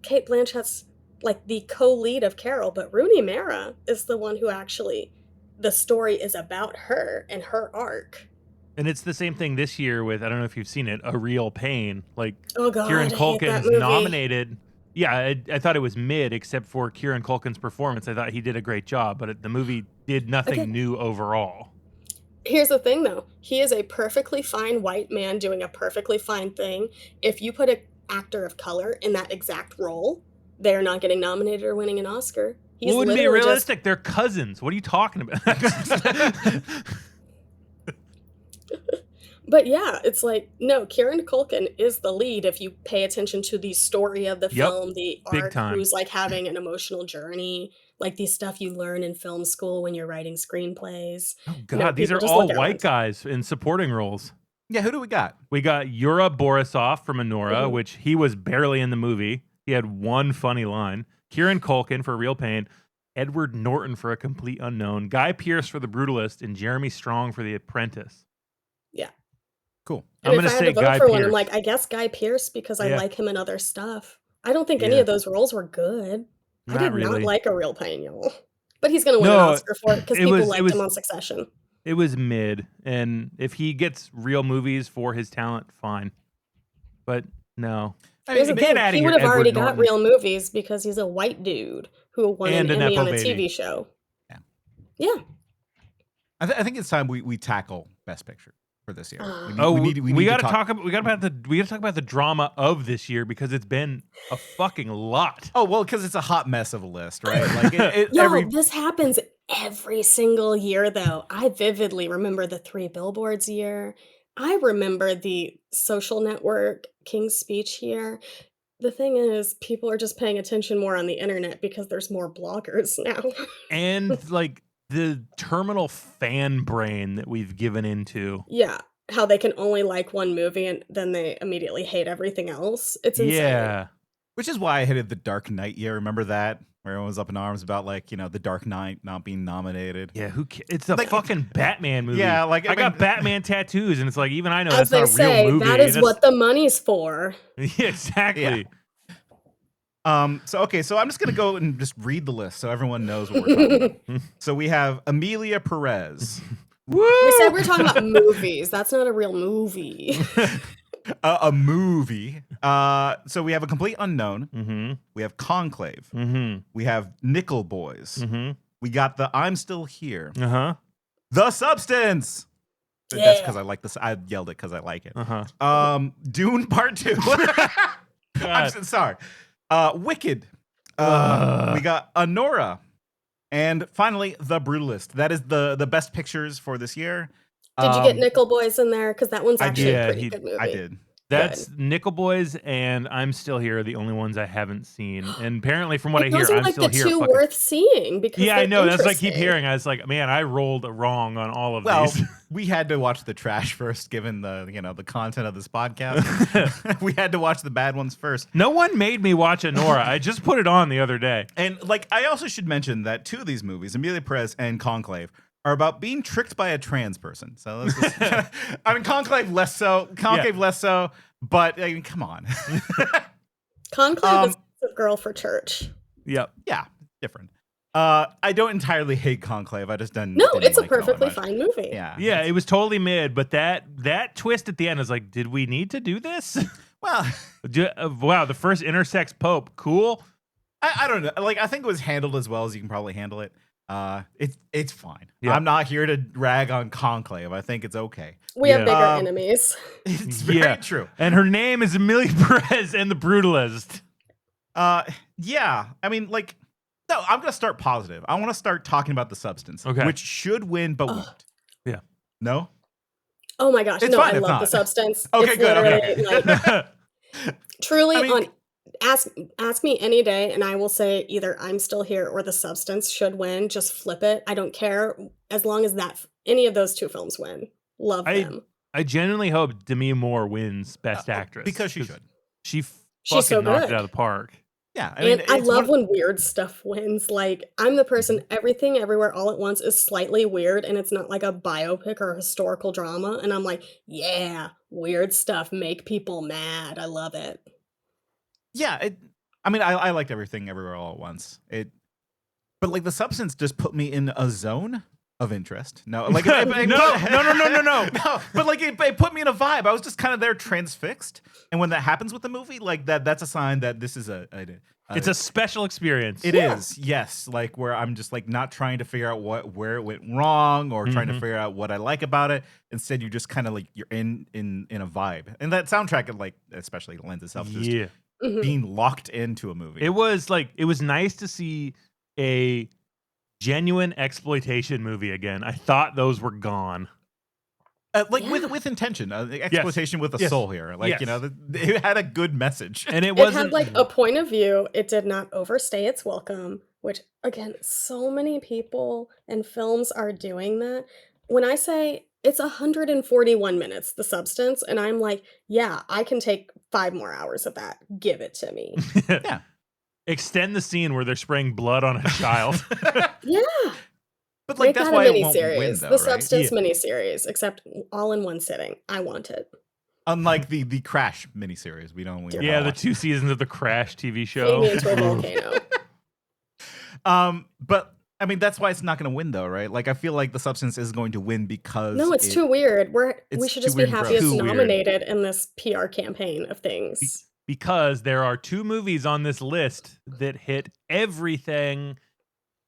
Kate Blanchett's like the co-lead of Carol, but Rooney Mara is the one who actually, the story is about her and her arc. And it's the same thing this year with, I don't know if you've seen it, A Real Pain. Like, Oh God, Kieran I hate that Culkin's movie. nominated. Yeah, I thought it was mid, except for Kieran Culkin's performance. I thought he did a great job, but the movie did nothing new overall. Here's the thing, though. He is a perfectly fine white man doing a perfectly fine thing. If you put an actor of color in that exact role, they're not getting nominated or winning an Oscar. He's Wouldn't be literally realistic. They're cousins. What are you talking about? But yeah, it's like, no, Kieran Culkin is the lead if you pay attention to the story of the film, the Big arc, time. who's like having an emotional journey, like the stuff you learn in film school when you're writing screenplays. Oh God, these are all white guys in supporting roles. Yeah, who do we got? We got Yura Borisov from Anora, Mhm. which he was barely in the movie. He had one funny line. Kieran Culkin for Real Pain. Edward Norton for A Complete Unknown. Guy Pearce for The Brutalist. And Jeremy Strong for The Apprentice. Yeah. Cool. And I'm going if to I had say to vote Guy for Pearce. one, I'm like, I guess Guy Pearce because I Yeah. like him in other stuff. I don't think any of those roles were good. I Not did really. not like A Real Pain, y'all. But he's going to win an No, Oscar for it because it people was- liked it was- him on Succession. It was mid. And if he gets real movies for his talent, fine. But no. Here's the get thing, outta he here, would have Edward already Norton. got real movies because he's a white dude who won And an a Emmy Nepo on a baby. TV show. Yeah. Yeah. I think it's time we tackle Best Picture for this year. We got to talk about the drama of this year because it's been a fucking lot. Oh well, because it's a hot mess of a list, right? Like Yo, this happens every single year, though. I vividly remember the 3 Billboards year. I remember the Social Network King's Speech year. The thing is, people are just paying attention more on the internet because there's more bloggers now. And like the terminal fan brain that we've given into. Yeah, how they can only like one movie and then they immediately hate everything else. It's insane. Yeah. Which is why I hated the Dark Knight year. Remember that? Where everyone was up in arms about the Dark Knight not being nominated. Yeah, it's a fucking Batman movie. Yeah, I got Batman tattoos, and it's like even I know As that's they not a say, real movie. that is what the money's for. Yeah, exactly. Yeah. So I'm just gonna go and just read the list so everyone knows what we're talking about. So we have Emilia Perez. Woo! We said we're talking about movies. That's not a real movie. A movie. So we have A Complete Unknown. Mm-hmm. We have Conclave. Mm-hmm. We have Nickel Boys. Mm-hmm. We got the I'm Still Here. Uh-huh. The Substance. Yeah. That's because I like this. I yelled it because I like it. Uh-huh. Dune Part 2. I'm sorry. Wicked. We got Anora. And finally, The Brutalist. That is the best pictures for this year. Did you get Nickel Boys in there? Because that one's actually a pretty good movie. I did. That's Nickel Boys and I'm Still Here are the only ones I haven't seen. And apparently from what I hear, Those are I'm like Still the Here. two worth seeing because Yeah, I know. That's what I keep interesting. hearing. I was like, man, I rolled wrong on all of Well, these. we had to watch the trash first, given the content of this podcast. We had to watch the bad ones first. No one made me watch Anora. I just put it on the other day. And I also should mention that 2 of these movies, Emilia Perez and Conclave, are about being tricked by a trans person. So this is, I mean, Conclave less so, less so, but I mean, come on. Conclave is a girl for church. Yep. Yeah, different. I don't entirely hate Conclave. I just didn't. No, didn't it's a like it all that perfectly much. fine movie. Yeah. Yeah, it was totally mid, but that twist at the end is like, did we need to do this? Well, wow, the first intersex pope, cool. I don't know. I think it was handled as well as you can probably handle it. It's fine. Yeah. I'm not here to rag on Conclave. I think it's okay. We have bigger enemies. It's very true. And her name is Emilia Perez and the Brutalist. Yeah. I mean, no, I'm gonna start positive. I want to start talking about The Substance, which should win, but won't. Yeah. No. Oh my gosh, It's no, fine I if love not. The Substance. Okay, It's good. literally, Okay. Truly, I mean- ask me any day, and I will say either I'm Still Here or The Substance should win. Just flip it. I don't care as long as any of those 2 films win. Love them. I genuinely hope Demi Moore wins Best Actress because she should. She She's fucking so knocked good. it out of the park. Yeah, I mean, And I it's love when weird stuff wins. Like, I'm the person, everything everywhere all at once is slightly weird, and it's not like a biopic or a historical drama. And I'm like, yeah, weird stuff make people mad. I love it. yeah. I mean, I liked Everything Everywhere All at Once. But like the substance just put me in a zone of interest. No, like No. no. But like it put me in a vibe. I was just kind of there transfixed. And when that happens with the movie, like that's a sign that this is it's a special experience. It is, yes. Like where I'm just like not trying to figure out where it went wrong or trying to figure out what I like about it. Instead, you just kind of like you're in a vibe. And that soundtrack like especially lends itself to just being locked into a movie. It was nice to see a genuine exploitation movie again. I thought those were gone. With intention, exploitation with a soul here. Like, it had a good message. And it had like a point of view. It did not overstay its welcome, which again, so many people and films are doing that. When I say it's 141 minutes, The Substance, and I'm like, yeah, I can take 5 more hours of that. Give it to me. Yeah. Extend the scene where they're spraying blood on a child. Yeah. But like that's why it won't win, though, the right? Substance miniseries, except all in one sitting. I want it. Unlike the Crash miniseries, we don't. The 2 seasons of the Crash TV show. Feed me into a volcano. But I mean that's why it's not going to win, though, right? Like I feel like The Substance is going to win because no, it's too weird. We should just be happy it's Too nominated in this PR campaign of things. Because there are 2 movies on this list that hit everything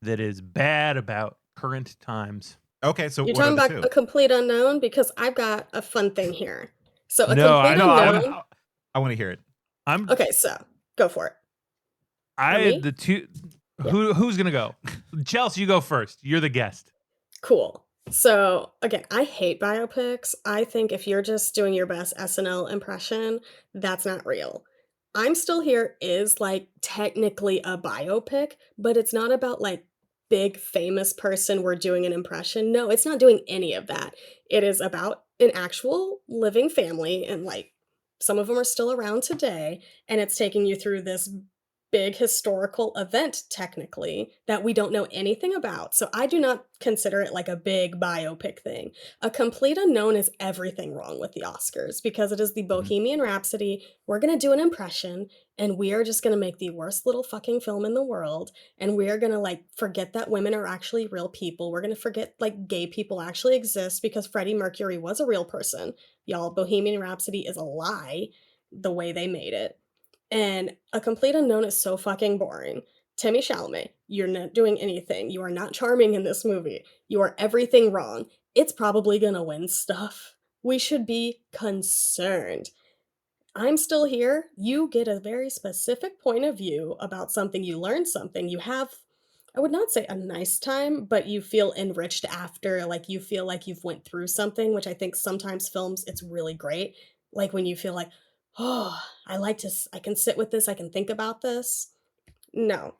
that is bad about current times. Okay, so you're what talking are about the 2? A Complete Unknown, because I've got a fun thing here. So I want to hear it. Okay, so go for it. The 2. Who's gonna go? Chels, you go first. You're the guest. Cool. So again, I hate biopics. I think if you're just doing your best SNL impression, that's not real. I'm Still Here is like technically a biopic, but it's not about like big famous person we're doing an impression. No, it's not doing any of that. It is about an actual living family, and like some of them are still around today, and it's taking you through this big historical event technically that we don't know anything about. So I do not consider it like a big biopic thing. A Complete Unknown is everything wrong with the Oscars because it is the Bohemian Rhapsody. We're going to do an impression and we are just going to make the worst little fucking film in the world, and we are going to like forget that women are actually real people. We're going to forget like gay people actually exist because Freddie Mercury was a real person. Y'all, Bohemian Rhapsody is a lie the way they made it. And A Complete Unknown is so fucking boring. Timmy Chalamet, you're not doing anything. You are not charming in this movie. You are everything wrong. It's probably gonna win stuff. We should be concerned. I'm Still Here. You get a very specific point of view about something. You learn something. You have, I would not say a nice time, but you feel enriched after. Like you feel like you've went through something, which I think sometimes films, it's really great. Like when you feel like, oh, I can sit with this, I can think about this. No,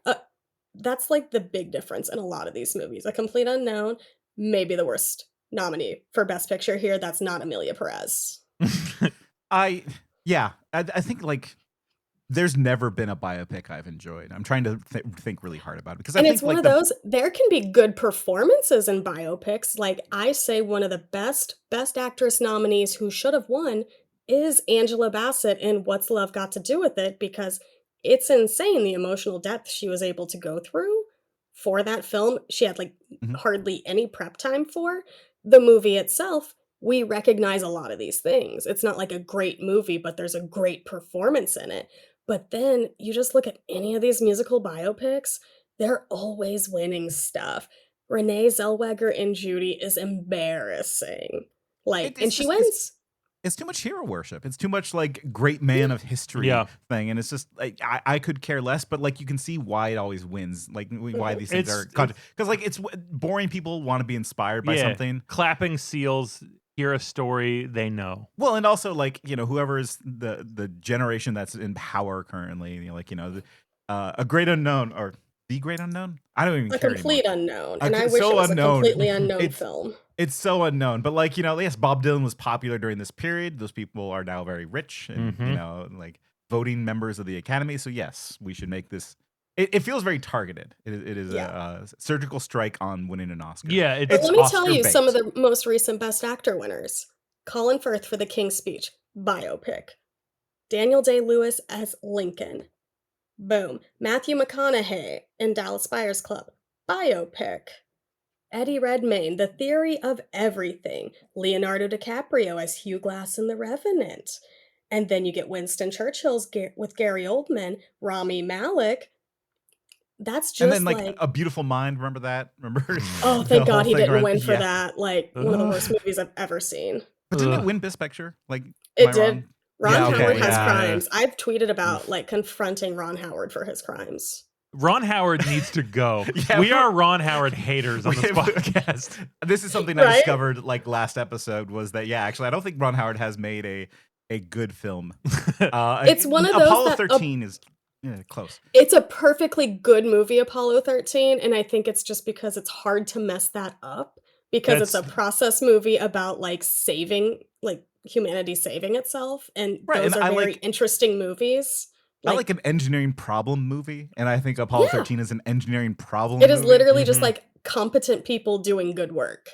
that's like the big difference in a lot of these movies. A Complete Unknown, maybe the worst nominee for Best Picture here. That's not Emilia Perez. I think like there's never been a biopic I've enjoyed. I'm trying to think really hard about it because I think it's one of those. There can be good performances in biopics. Like I say, one of the best actress nominees who should have won is Angela Bassett in What's Love Got to Do with It, because it's insane the emotional depth she was able to go through for that film. She had like hardly any prep time for. The movie itself, we recognize a lot of these things. It's not like a great movie, but there's a great performance in it. But then you just look at any of these musical biopics, they're always winning stuff. Renee Zellweger in Judy is embarrassing. And she wins. It's too much hero worship. It's too much like great man of history thing. And it's just like, I could care less, but like you can see why it always wins. Like why these things are, because like it's boring people want to be inspired by something. Clapping seals hear a story they know. Well, and also like, whoever is the generation that's in power currently, a great unknown or the great unknown. I don't even care anymore. A Complete Unknown. And I wish it was a completely unknown film. It's so unknown. But like, yes, Bob Dylan was popular during this period. Those people are now very rich and, voting members of the Academy. So yes, we should make this. It feels very targeted. It is a surgical strike on winning an Oscar. Yeah, But let me tell you Oscar-bait. some of the most recent Best Actor winners. Colin Firth for The King's Speech, biopic. Daniel Day-Lewis as Lincoln. Boom. Matthew McConaughey in Dallas Buyers Club, biopic. Eddie Redmayne, The Theory of Everything. Leonardo DiCaprio as Hugh Glass in The Revenant. And then you get Winston Churchill's with Gary Oldman, Rami Malek. That's just and then like A Beautiful Mind. Remember that? Remember? Oh, thank God he didn't win for yeah. that. Like one of the worst movies I've ever seen. But didn't it win Best Picture? Like It am I did. wrong? Ron Yeah, okay, Howard has yeah. crimes. I've tweeted about like confronting Ron Howard for his crimes. Ron Howard needs to go. Yeah, we are Ron Howard haters on this podcast. This is something I Right? discovered like last episode was that actually I don't think Ron Howard has made a good film. It's one of those Apollo that 13 is close. It's a perfectly good movie, Apollo 13, and I think it's just because it's hard to mess that up because it's a process movie about like saving, like humanity saving itself, and Right, those and are I very like- interesting movies. I like an engineering problem movie, and I think Apollo 13 is an engineering problem It is movie. literally just like competent people doing good work,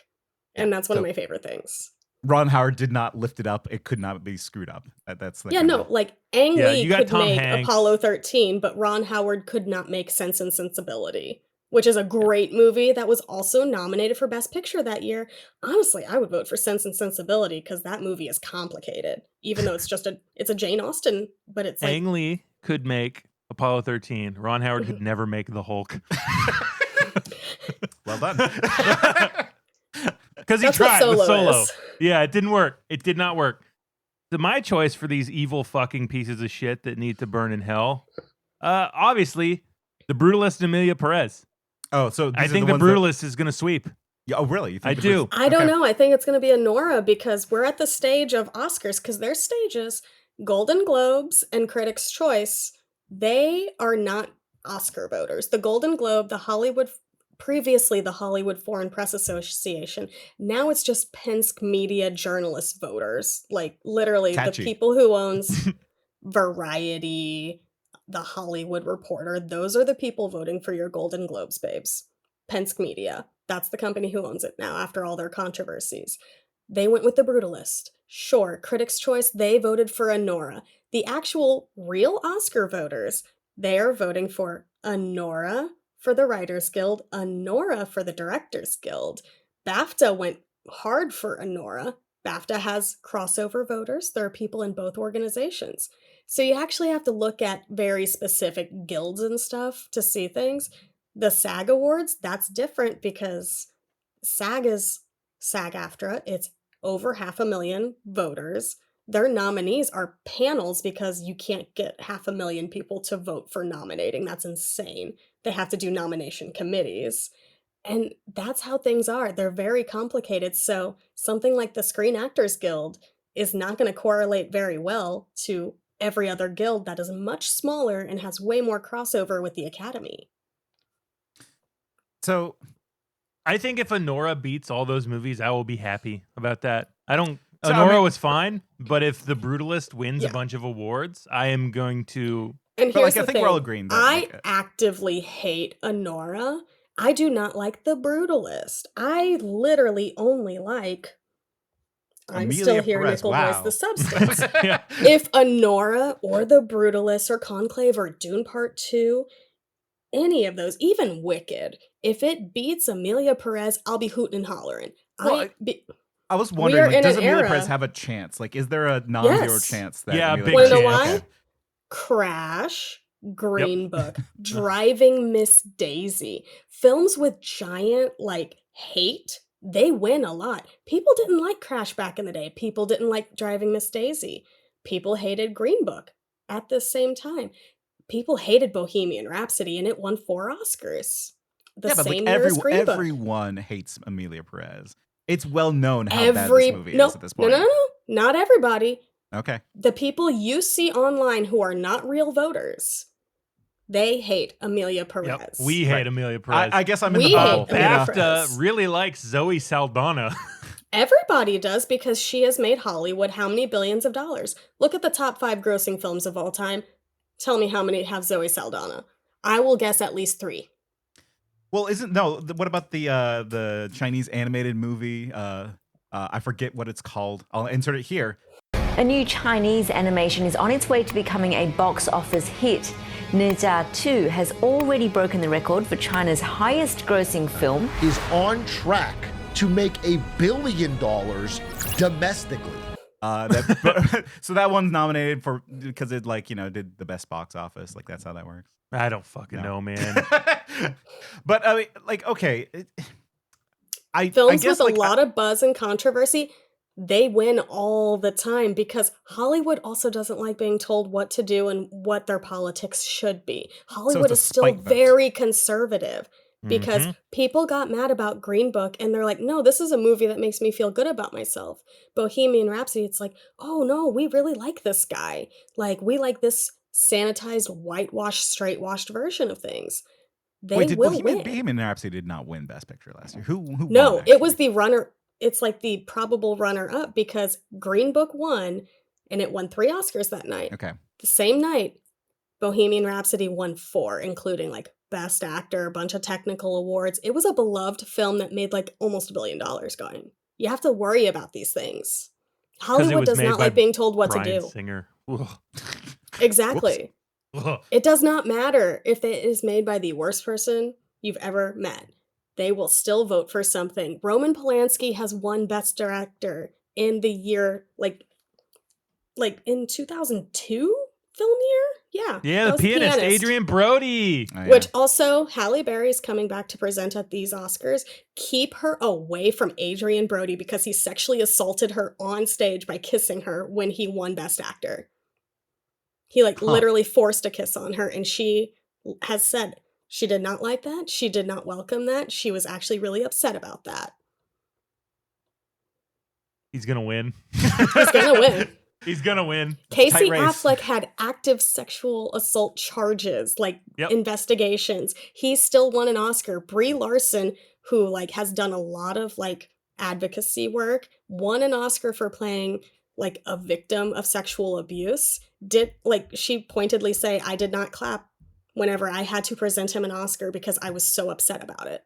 and that's one of my favorite things. Ron Howard did not lift it up. It could not be screwed up. That's the Yeah, kind no, of- like Ang Lee you got could Tom make Hanks. Apollo 13, but Ron Howard could not make Sense and Sensibility, which is a great movie that was also nominated for Best Picture that year. Honestly, I would vote for Sense and Sensibility because that movie is complicated, even though it's a Jane Austen, but it's like Ang Lee could make Apollo 13. Ron Howard could never make the Hulk. Well done. Because he That's what tried with Solo Solo. is. Yeah, it didn't work. It did not work. So my choice for these evil fucking pieces of shit that need to burn in hell, obviously, The Brutalist and Emilia Perez. Oh, so I these are think The ones that- Brutalist is going to sweep. Yeah, oh, really? You think I this do. is- I don't okay. know. I think it's going to be Anora because we're at the stage of Oscars because their stages, Golden Globes and Critics' Choice, they are not Oscar voters. The Golden Globe, previously the Hollywood Foreign Press Association, now it's just Penske Media journalist voters. Like literally Catchy. the people who owns Variety, The Hollywood Reporter, those are the people voting for your Golden Globes, babes. Penske Media. That's the company who owns it now after all their controversies. They went with The Brutalist. Sure, Critics' Choice, they voted for Anora. The actual real Oscar voters, they are voting for Anora for the Writers Guild, Anora for the Directors Guild. BAFTA went hard for Anora. BAFTA has crossover voters. There are people in both organizations. So you actually have to look at very specific guilds and stuff to see things. The SAG Awards, that's different because SAG is SAG-AFTRA. It's over 500,000 voters. Their nominees are panels because you can't get 500,000 people to vote for nominating. That's insane. They have to do nomination committees. And that's how things are. They're very complicated. So something like the Screen Actors Guild is not going to correlate very well to every other guild that is much smaller and has way more crossover with the Academy. So I think if Anora beats all those movies, I will be happy about that. Anora I mean- was fine, but if The Brutalist wins a bunch of awards, I am going to. And But, here's like, I the think thing. we're all agreeing that, I like, actively hate Anora. I do not like The Brutalist. I literally only like I'm Emilia still here, Perez, Nickel wow. Voice, the substance. Yeah. If Anora or The Brutalist or Conclave or Dune Part 2, any of those, even Wicked, if it beats Emilia Perez, I'll be hooting and hollering. Well, I was We wondering, are like, in does an Emilia era- Perez have a chance? Like, is there a non-zero Yes. chance that Yeah, Emilia big Wanna know Perez- why? Okay. Crash, Green Book, Driving Miss Daisy. Films with giant, like, hate, they win a lot. People didn't like Crash back in the day. People didn't like Driving Miss Daisy. People hated Green Book at the same time. People hated Bohemian Rhapsody, and it won 4 Oscars. The Yeah, but same like year as Green Book. everyone hates Emilia Perez. It's well known how bad this movie is at this point. No, not everybody. Okay. The people you see online who are not real voters, they hate Emilia Perez. Yep. We hate Amelia Perez. I guess I'm in We the hate bubble. Emilia BAFTA Perez. really likes Zoe Saldana. Everybody does because she has made Hollywood how many billions of dollars? Look at the top 5 grossing films of all time. Tell me how many have Zoe Saldana. I will guess at least 3. Well, what about the Chinese animated movie? I forget what it's called. I'll insert it here. A new Chinese animation is on its way to becoming a box office hit. Ne Zha 2 has already broken the record for China's highest grossing film. Is on track to make $1 billion domestically. So that one's nominated for because it did the best box office. Like that's how that works. I don't fucking know, man. But I mean, okay. Films with a lot of buzz and controversy, they win all the time because Hollywood also doesn't like being told what to do and what their politics should be. Hollywood is still very conservative because people got mad about Green Book and they're like, no, this is a movie that makes me feel good about myself. Bohemian Rhapsody, it's like, oh no, we really like this guy. Like, we like this sanitized, whitewashed, straight-washed version of things. Wait, Bohemian Rhapsody did not win Best Picture last year. Who No, won, it was the runner. It's like the probable runner-up because Green Book won, and it won 3 Oscars that night. Okay. The same night, Bohemian Rhapsody won 4, including like Best Actor, a bunch of technical awards. It was a beloved film that made like almost $1 billion going. You have to worry about these things. Hollywood does not like being told what to do. Singer. Exactly. It does not matter if it is made by the worst person you've ever met. They will still vote for something. Roman Polanski has won Best Director in the year, like in 2002 film year? Yeah, the pianist, Adrian Brody. Oh, yeah. Which also, Halle Berry's coming back to present at these Oscars. Keep her away from Adrian Brody because he sexually assaulted her on stage by kissing her when he won Best Actor. He literally forced a kiss on her, and she has said she did not like that. She did not welcome that. She was actually really upset about that. He's gonna win. He's gonna win. He's gonna win. Casey Affleck had active sexual assault charges, investigations. He still won an Oscar. Brie Larson, who has done a lot of advocacy work, won an Oscar for playing a victim of sexual abuse. She pointedly say, I did not clap whenever I had to present him an Oscar because I was so upset about it.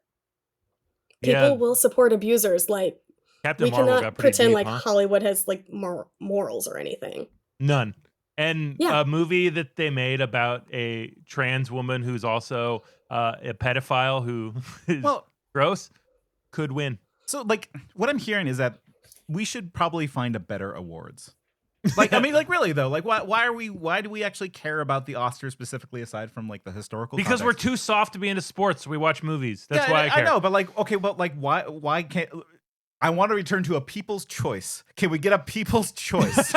People will support abusers. Captain we Marvel cannot got pretty pretend deep, huh? Hollywood has morals or anything. None. And a movie that they made about a trans woman who's also a pedophile who is gross could win. So what I'm hearing is that we should probably find a better awards. Really though, why do we actually care about the Oscars specifically aside from the historical Because context? we're too soft to be into sports, so we watch movies. That's why I care. I know, but why can't I want to return to a people's choice? Can we get a people's choice?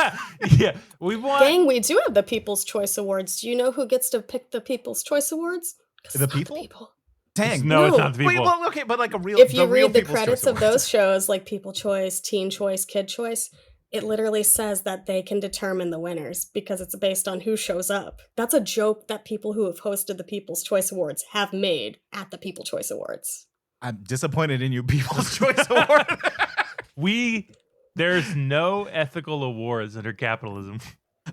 Yeah, we want. Dang, we do have the People's Choice Awards. Do you know who gets to pick the People's Choice Awards? The people? The people. Dang, no, it's not the people. Wait, okay, but a real. If you read the People's credits Choice of those shows, like People Choice, Teen Choice, Kid Choice, it literally says that they can determine the winners because it's based on who shows up. That's a joke that people who have hosted the People's Choice Awards have made at the People's Choice Awards. I'm disappointed in you, People's Choice Award. There's no ethical awards under capitalism.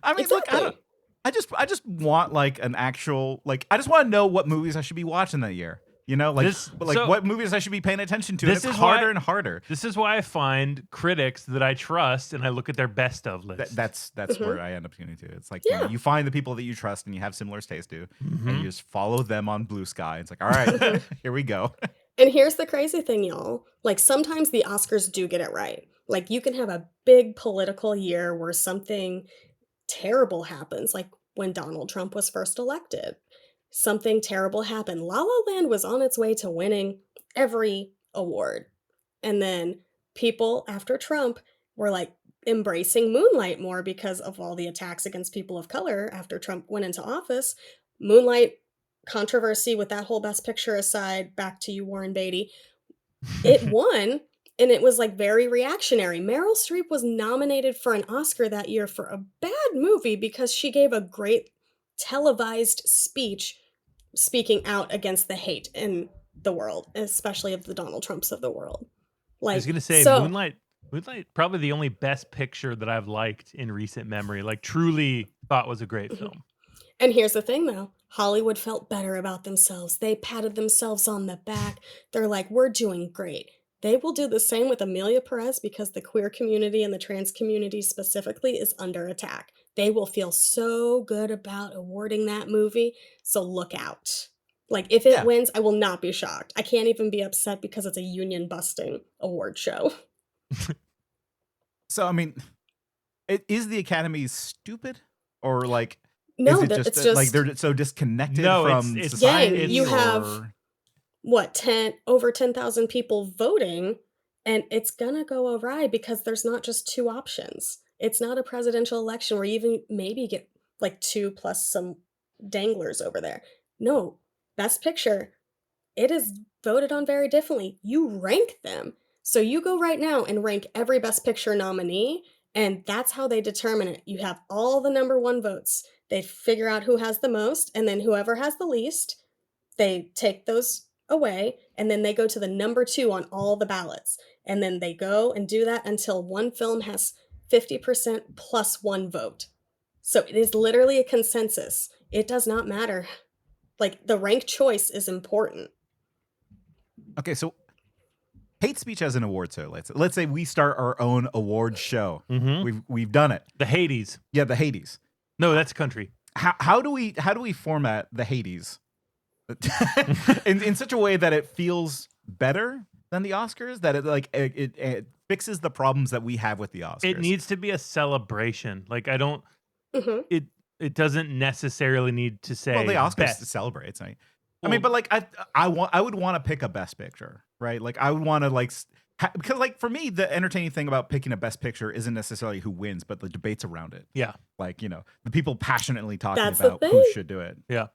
I mean, exactly. I just want an actual I just want to know what movies I should be watching that year. You know, what movies I should be paying attention to. It's harder and harder. This is why I find critics that I trust and I look at their best of list. That's where I end up tuning to. It's you find the people that you trust and you have similar taste to, and you just follow them on Blue Sky. It's all right, here we go. And here's the crazy thing, y'all. Sometimes the Oscars do get it right. You can have a big political year where something terrible happens, like when Donald Trump was first elected. Something terrible happened. La La Land was on its way to winning every award. And then people after Trump were embracing Moonlight more because of all the attacks against people of color after Trump went into office. Moonlight controversy with that whole Best Picture aside, back to you, Warren Beatty. It won, and it was very reactionary. Meryl Streep was nominated for an Oscar that year for a bad movie because she gave a great televised speech speaking out against the hate in the world, especially of the Donald Trumps of the world. I was going to say, Moonlight Probably the only best picture that I've liked in recent memory. Like truly thought was a great film. And here's the thing though, Hollywood felt better about themselves. They patted themselves on the back. They're like, we're doing great. They will do the same with Emilia Perez because the queer community and the trans community specifically is under attack. They will feel so good about awarding that movie. So look out. Like if it wins, I will not be shocked. I can't even be upset because it's a union busting award show. So, I mean, is the Academy stupid? Or like, no, is it just, like they're so disconnected from it's society? Gang, you have, what, over 10,000 people voting, and it's gonna go awry because there's not just two options. It's not a presidential election where you even maybe get like 2 plus some danglers over there. No, Best Picture, it is voted on very differently. You rank them. So you go right now and rank every Best Picture nominee, and that's how they determine it. You have all the number 1 votes. They figure out who has the most, and then whoever has the least, they take those away, and then they go to the number 2 on all the ballots. And then they go and do that until one film has 50% plus 1 vote. So it is literally a consensus. It does not matter. Like, the rank choice is important. Okay, so hate speech as an award show. Let's say we start our own award show. We've done it. The Hades. Yeah, the Hades. No, that's country. How do we format the Hades in such a way that it feels better than the Oscars? That it fixes the problems that we have with the Oscars. It needs to be a celebration. Like I don't. It doesn't necessarily need to say. Well, the Oscars best. celebrates. I mean, but like I would want to pick a Best Picture, right? Like I would want to because like for me, the entertaining thing about picking a Best Picture isn't necessarily who wins, but the debates around it. Yeah, like the people passionately talking That's about who should do it. Yeah,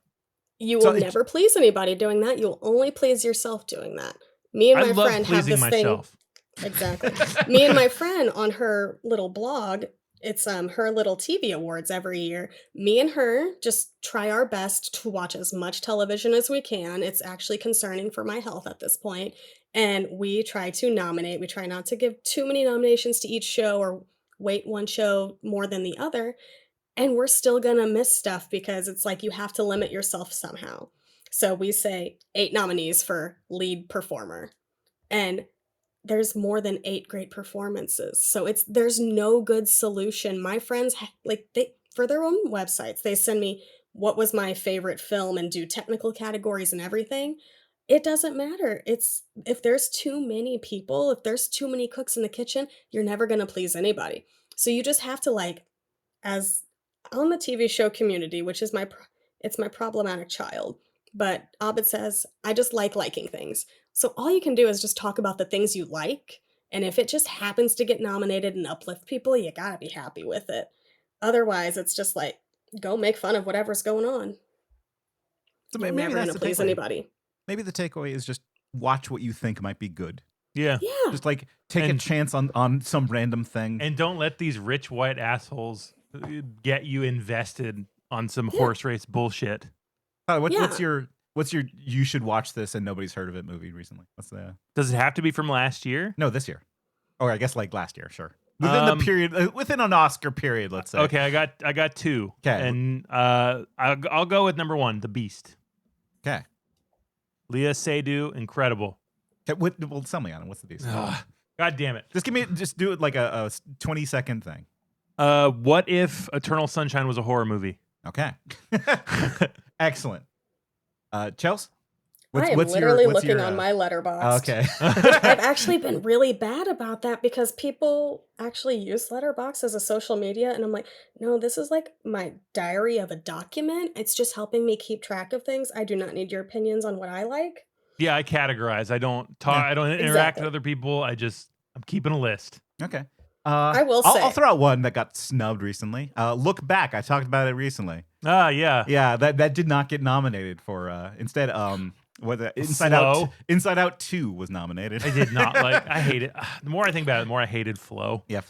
you will never please anybody doing that. You'll only please yourself doing that. Me and my friend have this myself. Thing. Exactly. Me and my friend on her little blog. It's her little TV awards every year. Me and her just try our best to watch as much television as we can. It's actually concerning for my health at this point. And we try to nominate. We try not to give too many nominations to each show or weight one show more than the other. And we're still gonna miss stuff because it's like you have to limit yourself somehow. So we say 8 nominees for lead performer. And there's more than 8 great performances. So there's no good solution. My friends, for their own websites, they send me what was my favorite film and do technical categories and everything. It doesn't matter. If there's too many people, if there's too many cooks in the kitchen, you're never going to please anybody. So you just have to as on the TV show community, which is it's my problematic child. But Abed says, I just like liking things. So all you can do is just talk about the things you like. And if it just happens to get nominated and uplift people, you gotta be happy with it. Otherwise, it's just go make fun of whatever's going on. So You're never going to please anybody. Maybe the takeaway is just watch what you think might be good. Yeah. Just take a chance on some random thing. And don't let these rich white assholes get you invested on some horse race bullshit. What's your you should watch this and nobody's heard of it movie recently? Does it have to be from last year? No, this year. Or I guess last year, sure. Within the period, within an Oscar period, let's say. Okay, I got 2. Okay. And I'll go with number 1, The Beast. Okay. Leah Seydoux, incredible. Okay, well, tell me on it. What's The Beast? God damn it. Just do it like a 20-second thing. What if Eternal Sunshine was a horror movie? Okay. Excellent. Chels? I am literally looking on my letterbox. Okay. I've actually been really bad about that because people actually use Letterboxd as a social media. And I'm like, no, this is like my diary of a document. It's just helping me keep track of things. I do not need your opinions on what I like. Yeah, I categorize. I don't talk. I don't interact with other people. I'm keeping a list. Okay. I will say. I'll throw out one that got snubbed recently. Look Back. I talked about it recently. Yeah. Yeah, that did not get nominated for instead Inside Out 2 was nominated. I did not I hate it. The more I think about it, the more I hated Flow. Yeah,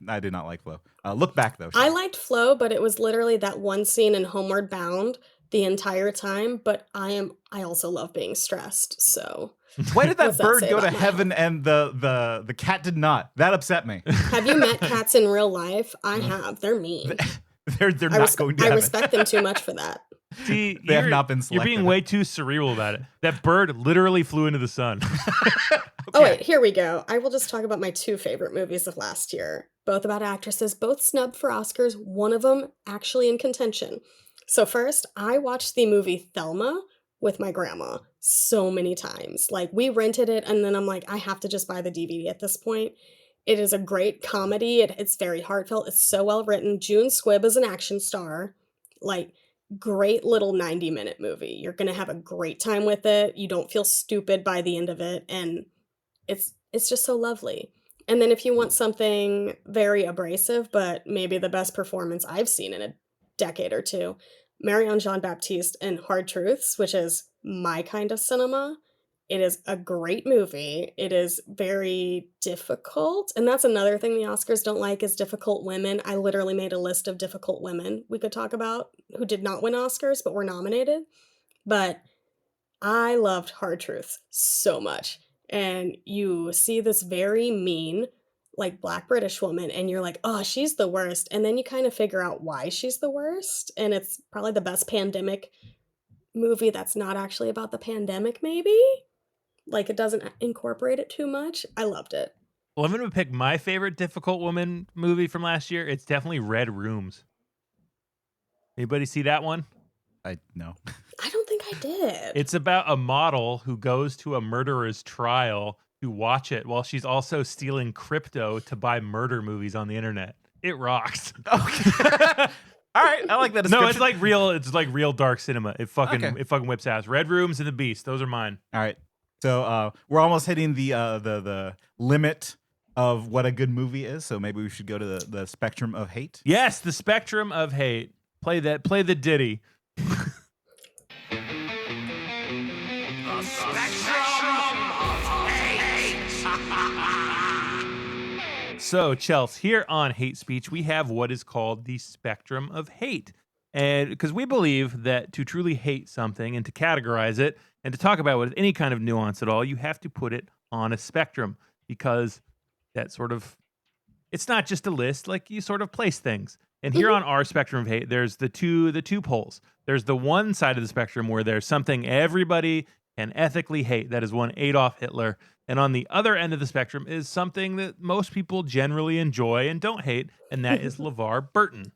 I did not like Flow. Look Back though. I liked Flow, but it was literally that one scene in Homeward Bound the entire time, but I also love being stressed, so Why did that What's that bird say go to about my heaven and the cat did not? That upset me. Have you met cats in real life? I have. They're mean. They're not going to heaven. I respect them too much for that. See, They have not been You're being selected. way too cerebral about it. That bird literally flew into the sun. Oh, wait, here we go. I will just talk about my 2 favorite movies of last year. Both about actresses, both snubbed for Oscars, one of them actually in contention. So first, I watched the movie Thelma with my grandma so many times. Like, we rented it, and then I'm like, I have to just buy the DVD at this point. It is a great comedy. It's very heartfelt. It's so well written. June Squibb is an action star. Like, great little 90-minute movie. You're going to have a great time with it. You don't feel stupid by the end of it, and it's just so lovely. And then if you want something very abrasive, but maybe the best performance I've seen in a decade or two, Marion Jean-Baptiste in Hard Truths, which is my kind of cinema. It is a great movie. It is very difficult. And that's another thing the Oscars don't like is difficult women. I literally made a list of difficult women we could talk about who did not win Oscars but were nominated. But I loved Hard Truths so much. And you see this very mean, like, Black British woman, and you're like, oh, she's the worst. And then you kind of figure out why she's the worst. And it's probably the best pandemic movie that's not actually about the pandemic, maybe? Like, it doesn't incorporate it too much. I loved it. Well, I'm going to pick my favorite difficult woman movie from last year. It's definitely Red Rooms. Anybody see that one? No. I don't think I did. It's about a model who goes to a murderer's trial to watch it while she's also stealing crypto to buy murder movies on the internet. It rocks. Okay. All right, I like that description. No, it's like real dark cinema. It fucking whips ass. Red Rooms and The Beast, those are mine. All right. So we're almost hitting the limit of what a good movie is. So maybe we should go to the spectrum of hate. Yes, the spectrum of hate. Play the ditty. So, Chels, here on Hate Speech, we have what is called the spectrum of hate. And because we believe that to truly hate something and to categorize it and to talk about it with any kind of nuance at all, you have to put it on a spectrum because that sort of, it's not just a list, like you sort of place things. And here on our spectrum of hate, there's the two poles. There's the one side of the spectrum where there's something everybody can ethically hate. That is one Adolf Hitler. And on the other end of the spectrum is something that most people generally enjoy and don't hate, and that is LeVar Burton.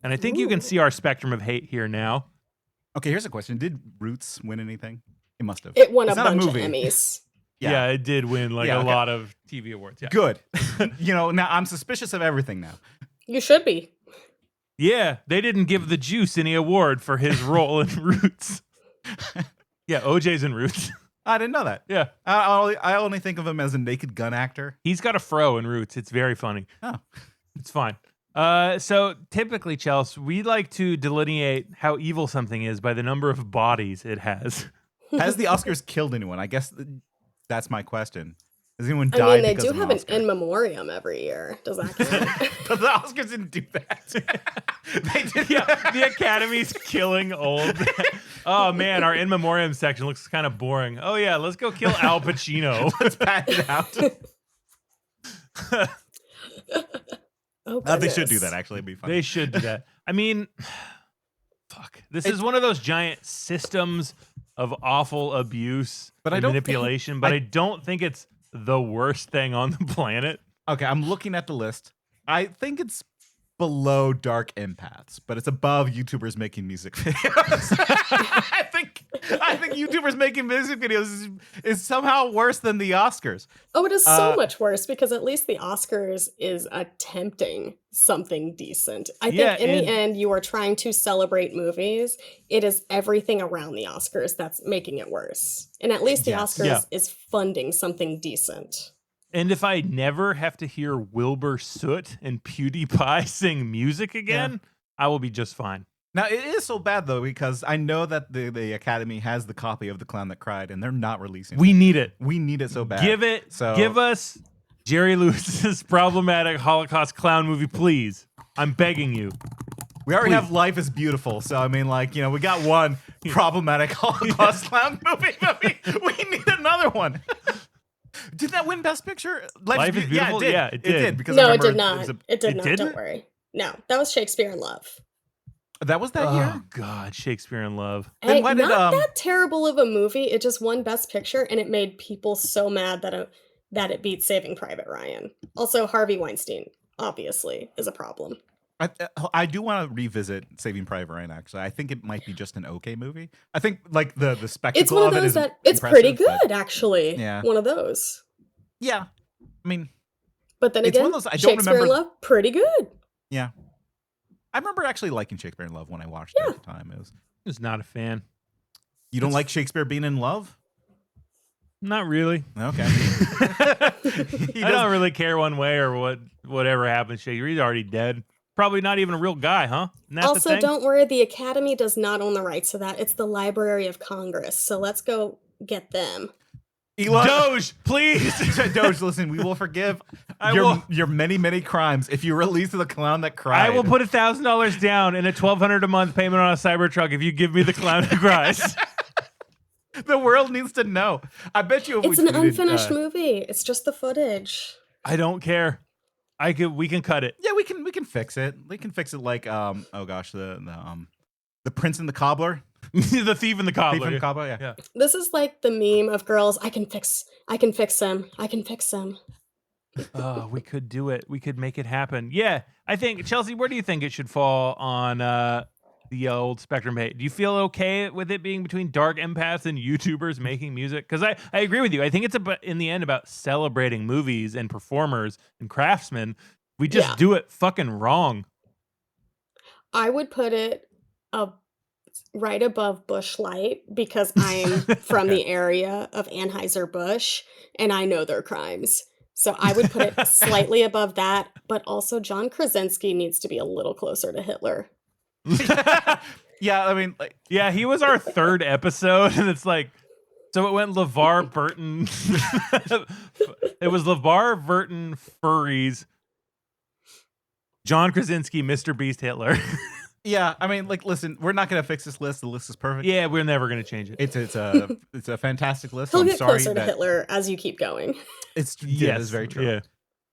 And I think you can see our spectrum of hate here now. Okay, here's a question. Did Roots win anything? It must have. It won It's a not bunch movie. of Emmys. Yeah, it did win a lot of TV awards. Yeah. Good. Now I'm suspicious of everything now. You should be. Yeah, they didn't give the Juice any award for his role in Roots. Yeah, OJ's in Roots. I didn't know that. Yeah. I only think of him as a Naked Gun actor. He's got a fro in Roots. It's very funny. Oh. It's fine. So typically, Chels, we like to delineate how evil something is by the number of bodies it has. Has the Oscars killed anyone? I guess that's my question. Has anyone I died mean, they because do of have an an Oscar? in memoriam every year. Does that count? But the Oscars didn't do that. They did. Yeah, the Academy's killing old. Oh man, our in memoriam section looks kind of boring. Oh yeah, let's go kill Al Pacino. Let's pat it out. They should do that. Actually, it'd be fun. They should do that. I mean, fuck. This is one of those giant systems of awful abuse But I and don't manipulation. think- But I don't think it's the worst thing on the planet. Okay, I'm looking at the list. I think it's below Dark Empaths, but it's above YouTubers making music videos. I think YouTubers making music videos is somehow worse than the Oscars. Oh, it is so much worse because at least the Oscars is attempting something decent. I think in the end, you are trying to celebrate movies. It is everything around the Oscars that's making it worse. And at least the Oscars is funding something decent. And if I never have to hear Wilbur Soot and PewDiePie sing music again, I will be just fine. Now, it is so bad, though, because I know that the Academy has the copy of The Clown That Cried, and they're not releasing it. We need it. We need it so bad. Give us Jerry Lewis's problematic Holocaust clown movie, please. I'm begging you. We already have Life is Beautiful, so I mean, we got one. problematic Holocaust clown movie. We need another one. Did that win Best Picture? Life is Beautiful? Yeah, it did. Because No, I it remember did not. It did not. didn't? Don't worry. No, that was Shakespeare in Love. That was that year? Oh God, Shakespeare in Love. Then Hey, why did, not that terrible of a movie. It just won Best Picture, and it made people so mad that it beat Saving Private Ryan. Also, Harvey Weinstein, obviously, is a problem. I do want to revisit Saving Private Ryan. Actually, I think it might be just an okay movie. I think like the spectacle It's one of it those is that it's pretty impressive, good, actually. Yeah. One of those. Yeah, I mean, but then it's again, one of those I don't Shakespeare remember. in Love, pretty good. Yeah, I remember actually liking Shakespeare in Love when I watched it at the time. I was not a fan. You don't like Shakespeare being in love? Not really. Okay. I don't really care one way or whatever happens. Shakespeare, he's already dead. Probably not even a real guy, huh? Also, don't worry, the Academy does not own the rights to that. It's the Library of Congress. So let's go get them. Elon, Doge, please. Doge, listen, we will forgive will. your many, many crimes if you release the clown that cried. I will put $1,000 down and a $1,200 a month payment on a Cybertruck if you give me the clown who cries. The world needs to know. I bet you if it's an unfinished movie. It's just the footage. I don't care. We can cut it. Yeah, we can fix it. We can fix it like the Prince and the Cobbler. The Thief and the Cobbler. Thief and the Cobbler, yeah. This is like the meme of girls, I can fix him. I can fix him. Oh, we could do it. We could make it happen. Yeah. I think, Chelsea, where do you think it should fall on the old spectrum? Do you feel okay with it being between dark empaths and YouTubers making music? Because I agree with you. I think it's in the end about celebrating movies and performers and craftsmen. We just do it fucking wrong. I would put it right above Busch Light because I'm from the area of Anheuser-Busch and I know their crimes. So I would put it slightly above that, but also John Krasinski needs to be a little closer to Hitler. Yeah, I mean, he was our third episode, and it's like, so it went LeVar Burton. It was LeVar Burton, furries, John Krasinski, Mr. Beast, Hitler. Yeah, I mean, listen, we're not gonna fix this list. The list is perfect. Yeah, we're never gonna change it. It's a fantastic list. He'll I'm get sorry closer to Hitler as you keep going. It's very true.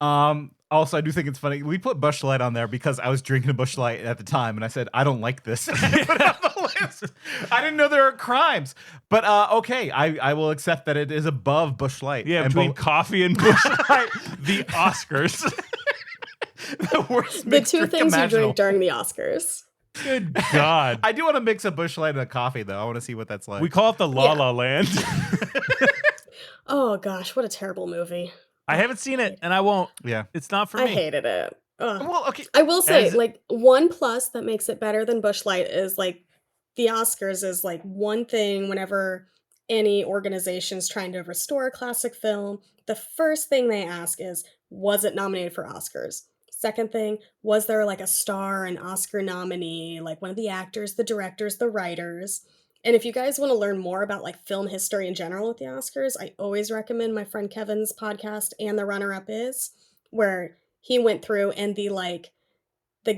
Yeah. Also, I do think it's funny. We put Busch Light on there because I was drinking a Busch Light at the time, and I said I don't like this. And I put it on the list. I didn't know there were crimes, but okay, I will accept that it is above Busch Light. Yeah, and between coffee and Busch Light, the Oscars. The worst. The two things imaginable. you drink during the Oscars. Good God. I do want to mix a Busch Light and a coffee, though. I want to see what that's like. We call it the La La Land. Oh gosh, what a terrible movie. I haven't seen it, and I won't. Yeah. It's not for me. I hated it. Ugh. Well, okay. I will say, one plus that makes it better than Busch Light is like the Oscars is like one thing whenever any organization's trying to restore a classic film, the first thing they ask is, was it nominated for Oscars? Second thing, was there like a star, an Oscar nominee, like one of the actors, the directors, the writers? And if you guys want to learn more about like film history in general with the Oscars, I always recommend my friend Kevin's podcast, And the Runner-Up Is, where he went through and the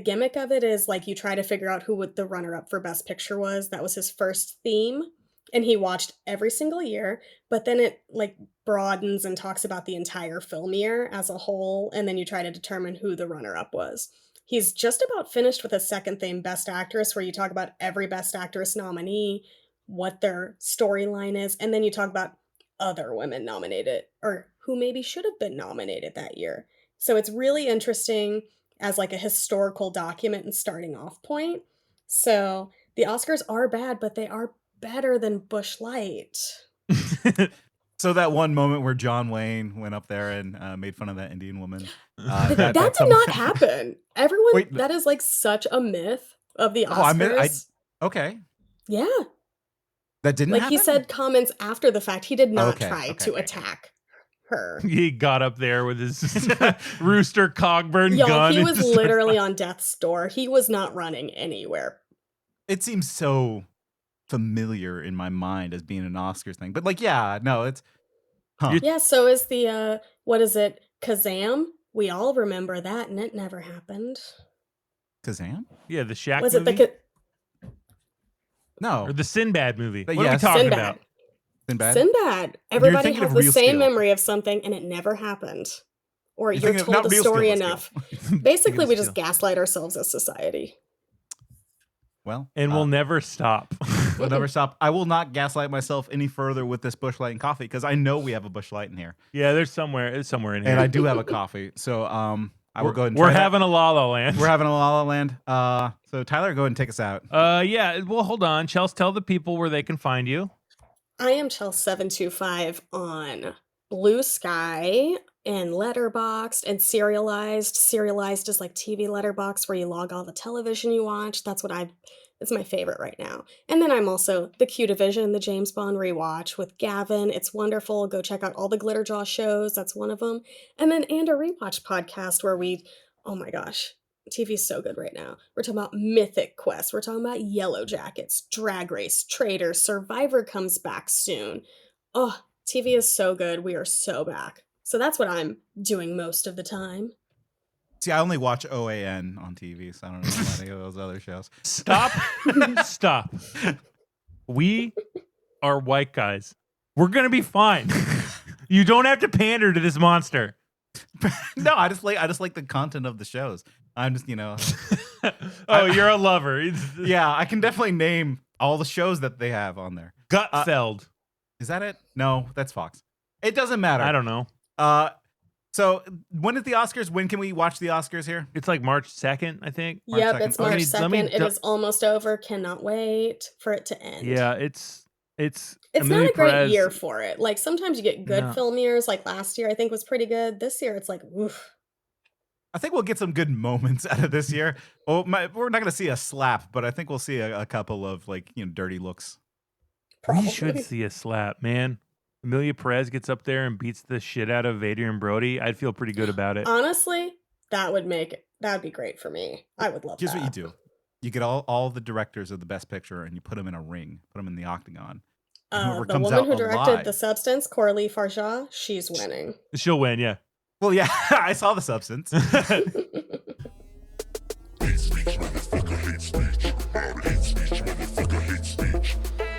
gimmick of it is like you try to figure out who the runner-up for Best Picture was. That was his first theme. And he watched every single year, but then it like broadens and talks about the entire film year as a whole. And then you try to determine who the runner-up was. He's just about finished with his second theme, Best Actress, where you talk about every Best Actress nominee, what their storyline is, and then you talk about other women nominated or who maybe should have been nominated that year. So it's really interesting as like a historical document and starting off point. So the Oscars are bad, but they are better than Busch Light. So that one moment where John Wayne went up there and made fun of that Indian woman. That did not happen. Everyone, that is like such a myth of the Oscars. Okay. Yeah. That didn't happen? He said comments after the fact. He did not try to attack her. He got up there with his Rooster Cogburn gun. He was literally on death's door. He was not running anywhere. It seems so familiar in my mind as being an Oscars thing. But it's... Huh. Yeah, so is the, what is it, Kazam? We all remember that, and it never happened. Kazam? Yeah, the Shaq was movie? it No. Or the Sinbad movie. But What are we yes. talking Sinbad. about? Sinbad? Sinbad. Everybody thinking has of the Real same Steel. memory of something and it never happened. Or You're you're thinking of- told not a Real Steel, story but Steel. enough. Basically, we just Steel. gaslight ourselves as society. Well, And we'll never stop. we'll never stop. I will not gaslight myself any further with this Busch Light and coffee because I know we have a Busch Light in here. Yeah, it's somewhere in here. And I do have a coffee. So I will go ahead and We're try that. having a La La Land. We're having a La La Land. So Tyler, go ahead and take us out. Yeah, well, hold on. Chels, tell the people where they can find you. I am Chels725 on Blue Sky and Letterboxd and Serialized. Serialized is like TV Letterboxd where you log all the television you watch. It's my favorite right now. And then I'm also the Q Division, the James Bond rewatch with Gavin. It's wonderful. Go check out all the Glitterjaw shows. That's one of them. And then a rewatch podcast where oh my gosh, TV's so good right now. We're talking about Mythic Quest. We're talking about Yellow Jackets, Drag Race, Traitors, Survivor comes back soon. Oh, TV is so good. We are so back. So that's what I'm doing most of the time. See, I only watch OAN on TV, so I don't know any of those other shows. Stop. Stop. We are white guys. We're going to be fine. You don't have to pander to this monster. No, I just like the content of the shows. I'm just, Oh, you're a lover. Yeah, I can definitely name all the shows that they have on there. Gutfeld. Is that it? No, that's Fox. It doesn't matter. I don't know. So when is the Oscars? When can we watch the Oscars here? It's like March 2nd, I think. Yep, 2nd. it's March Let 2nd. me It is almost over. Cannot wait for it to end. Yeah, it's Emilia not a great Perez. year for it. Like sometimes you get good film years. Like last year, I think was pretty good. This year, it's like, oof. I think we'll get some good moments out of this year. Well, we're not going to see a slap, but I think we'll see a couple of dirty looks. Probably. We should see a slap, man. Emilia Perez gets up there and beats the shit out of Adrian Brody. I'd feel pretty good about it. Honestly, that'd be great for me. I would love Here's that. what you do. You get all the directors of the Best Picture and you put them in a ring, put them in the octagon. The woman who directed The Substance, Coralie Farjah, she's winning. She'll win, yeah. Well, yeah, I saw The Substance. Hate speech, motherfucker, hate speech. Hate speech, motherfucker, hate speech.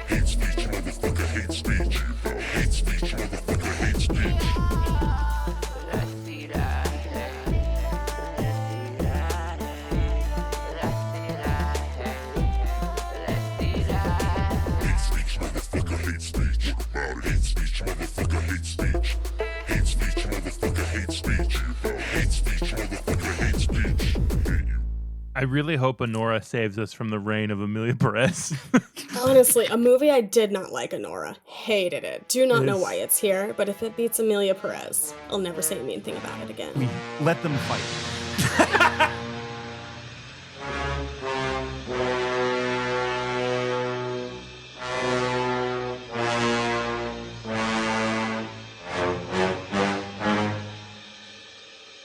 Hate speech, motherfucker, hate speech. Hate speech, motherfucker, hate speech. Hate speech, motherfucker, hate speech. Hate speech, motherfucker, hate speech. Hate speech, motherfucker, hate speech. Hate speech, motherfucker, hate speech. I really hope Anora saves us from the reign of Emilia Perez. Honestly, a movie I did not like, Anora. Hated it. Do not know why it's here, but if it beats Emilia Perez, I'll never say a mean thing about it again. Let them fight.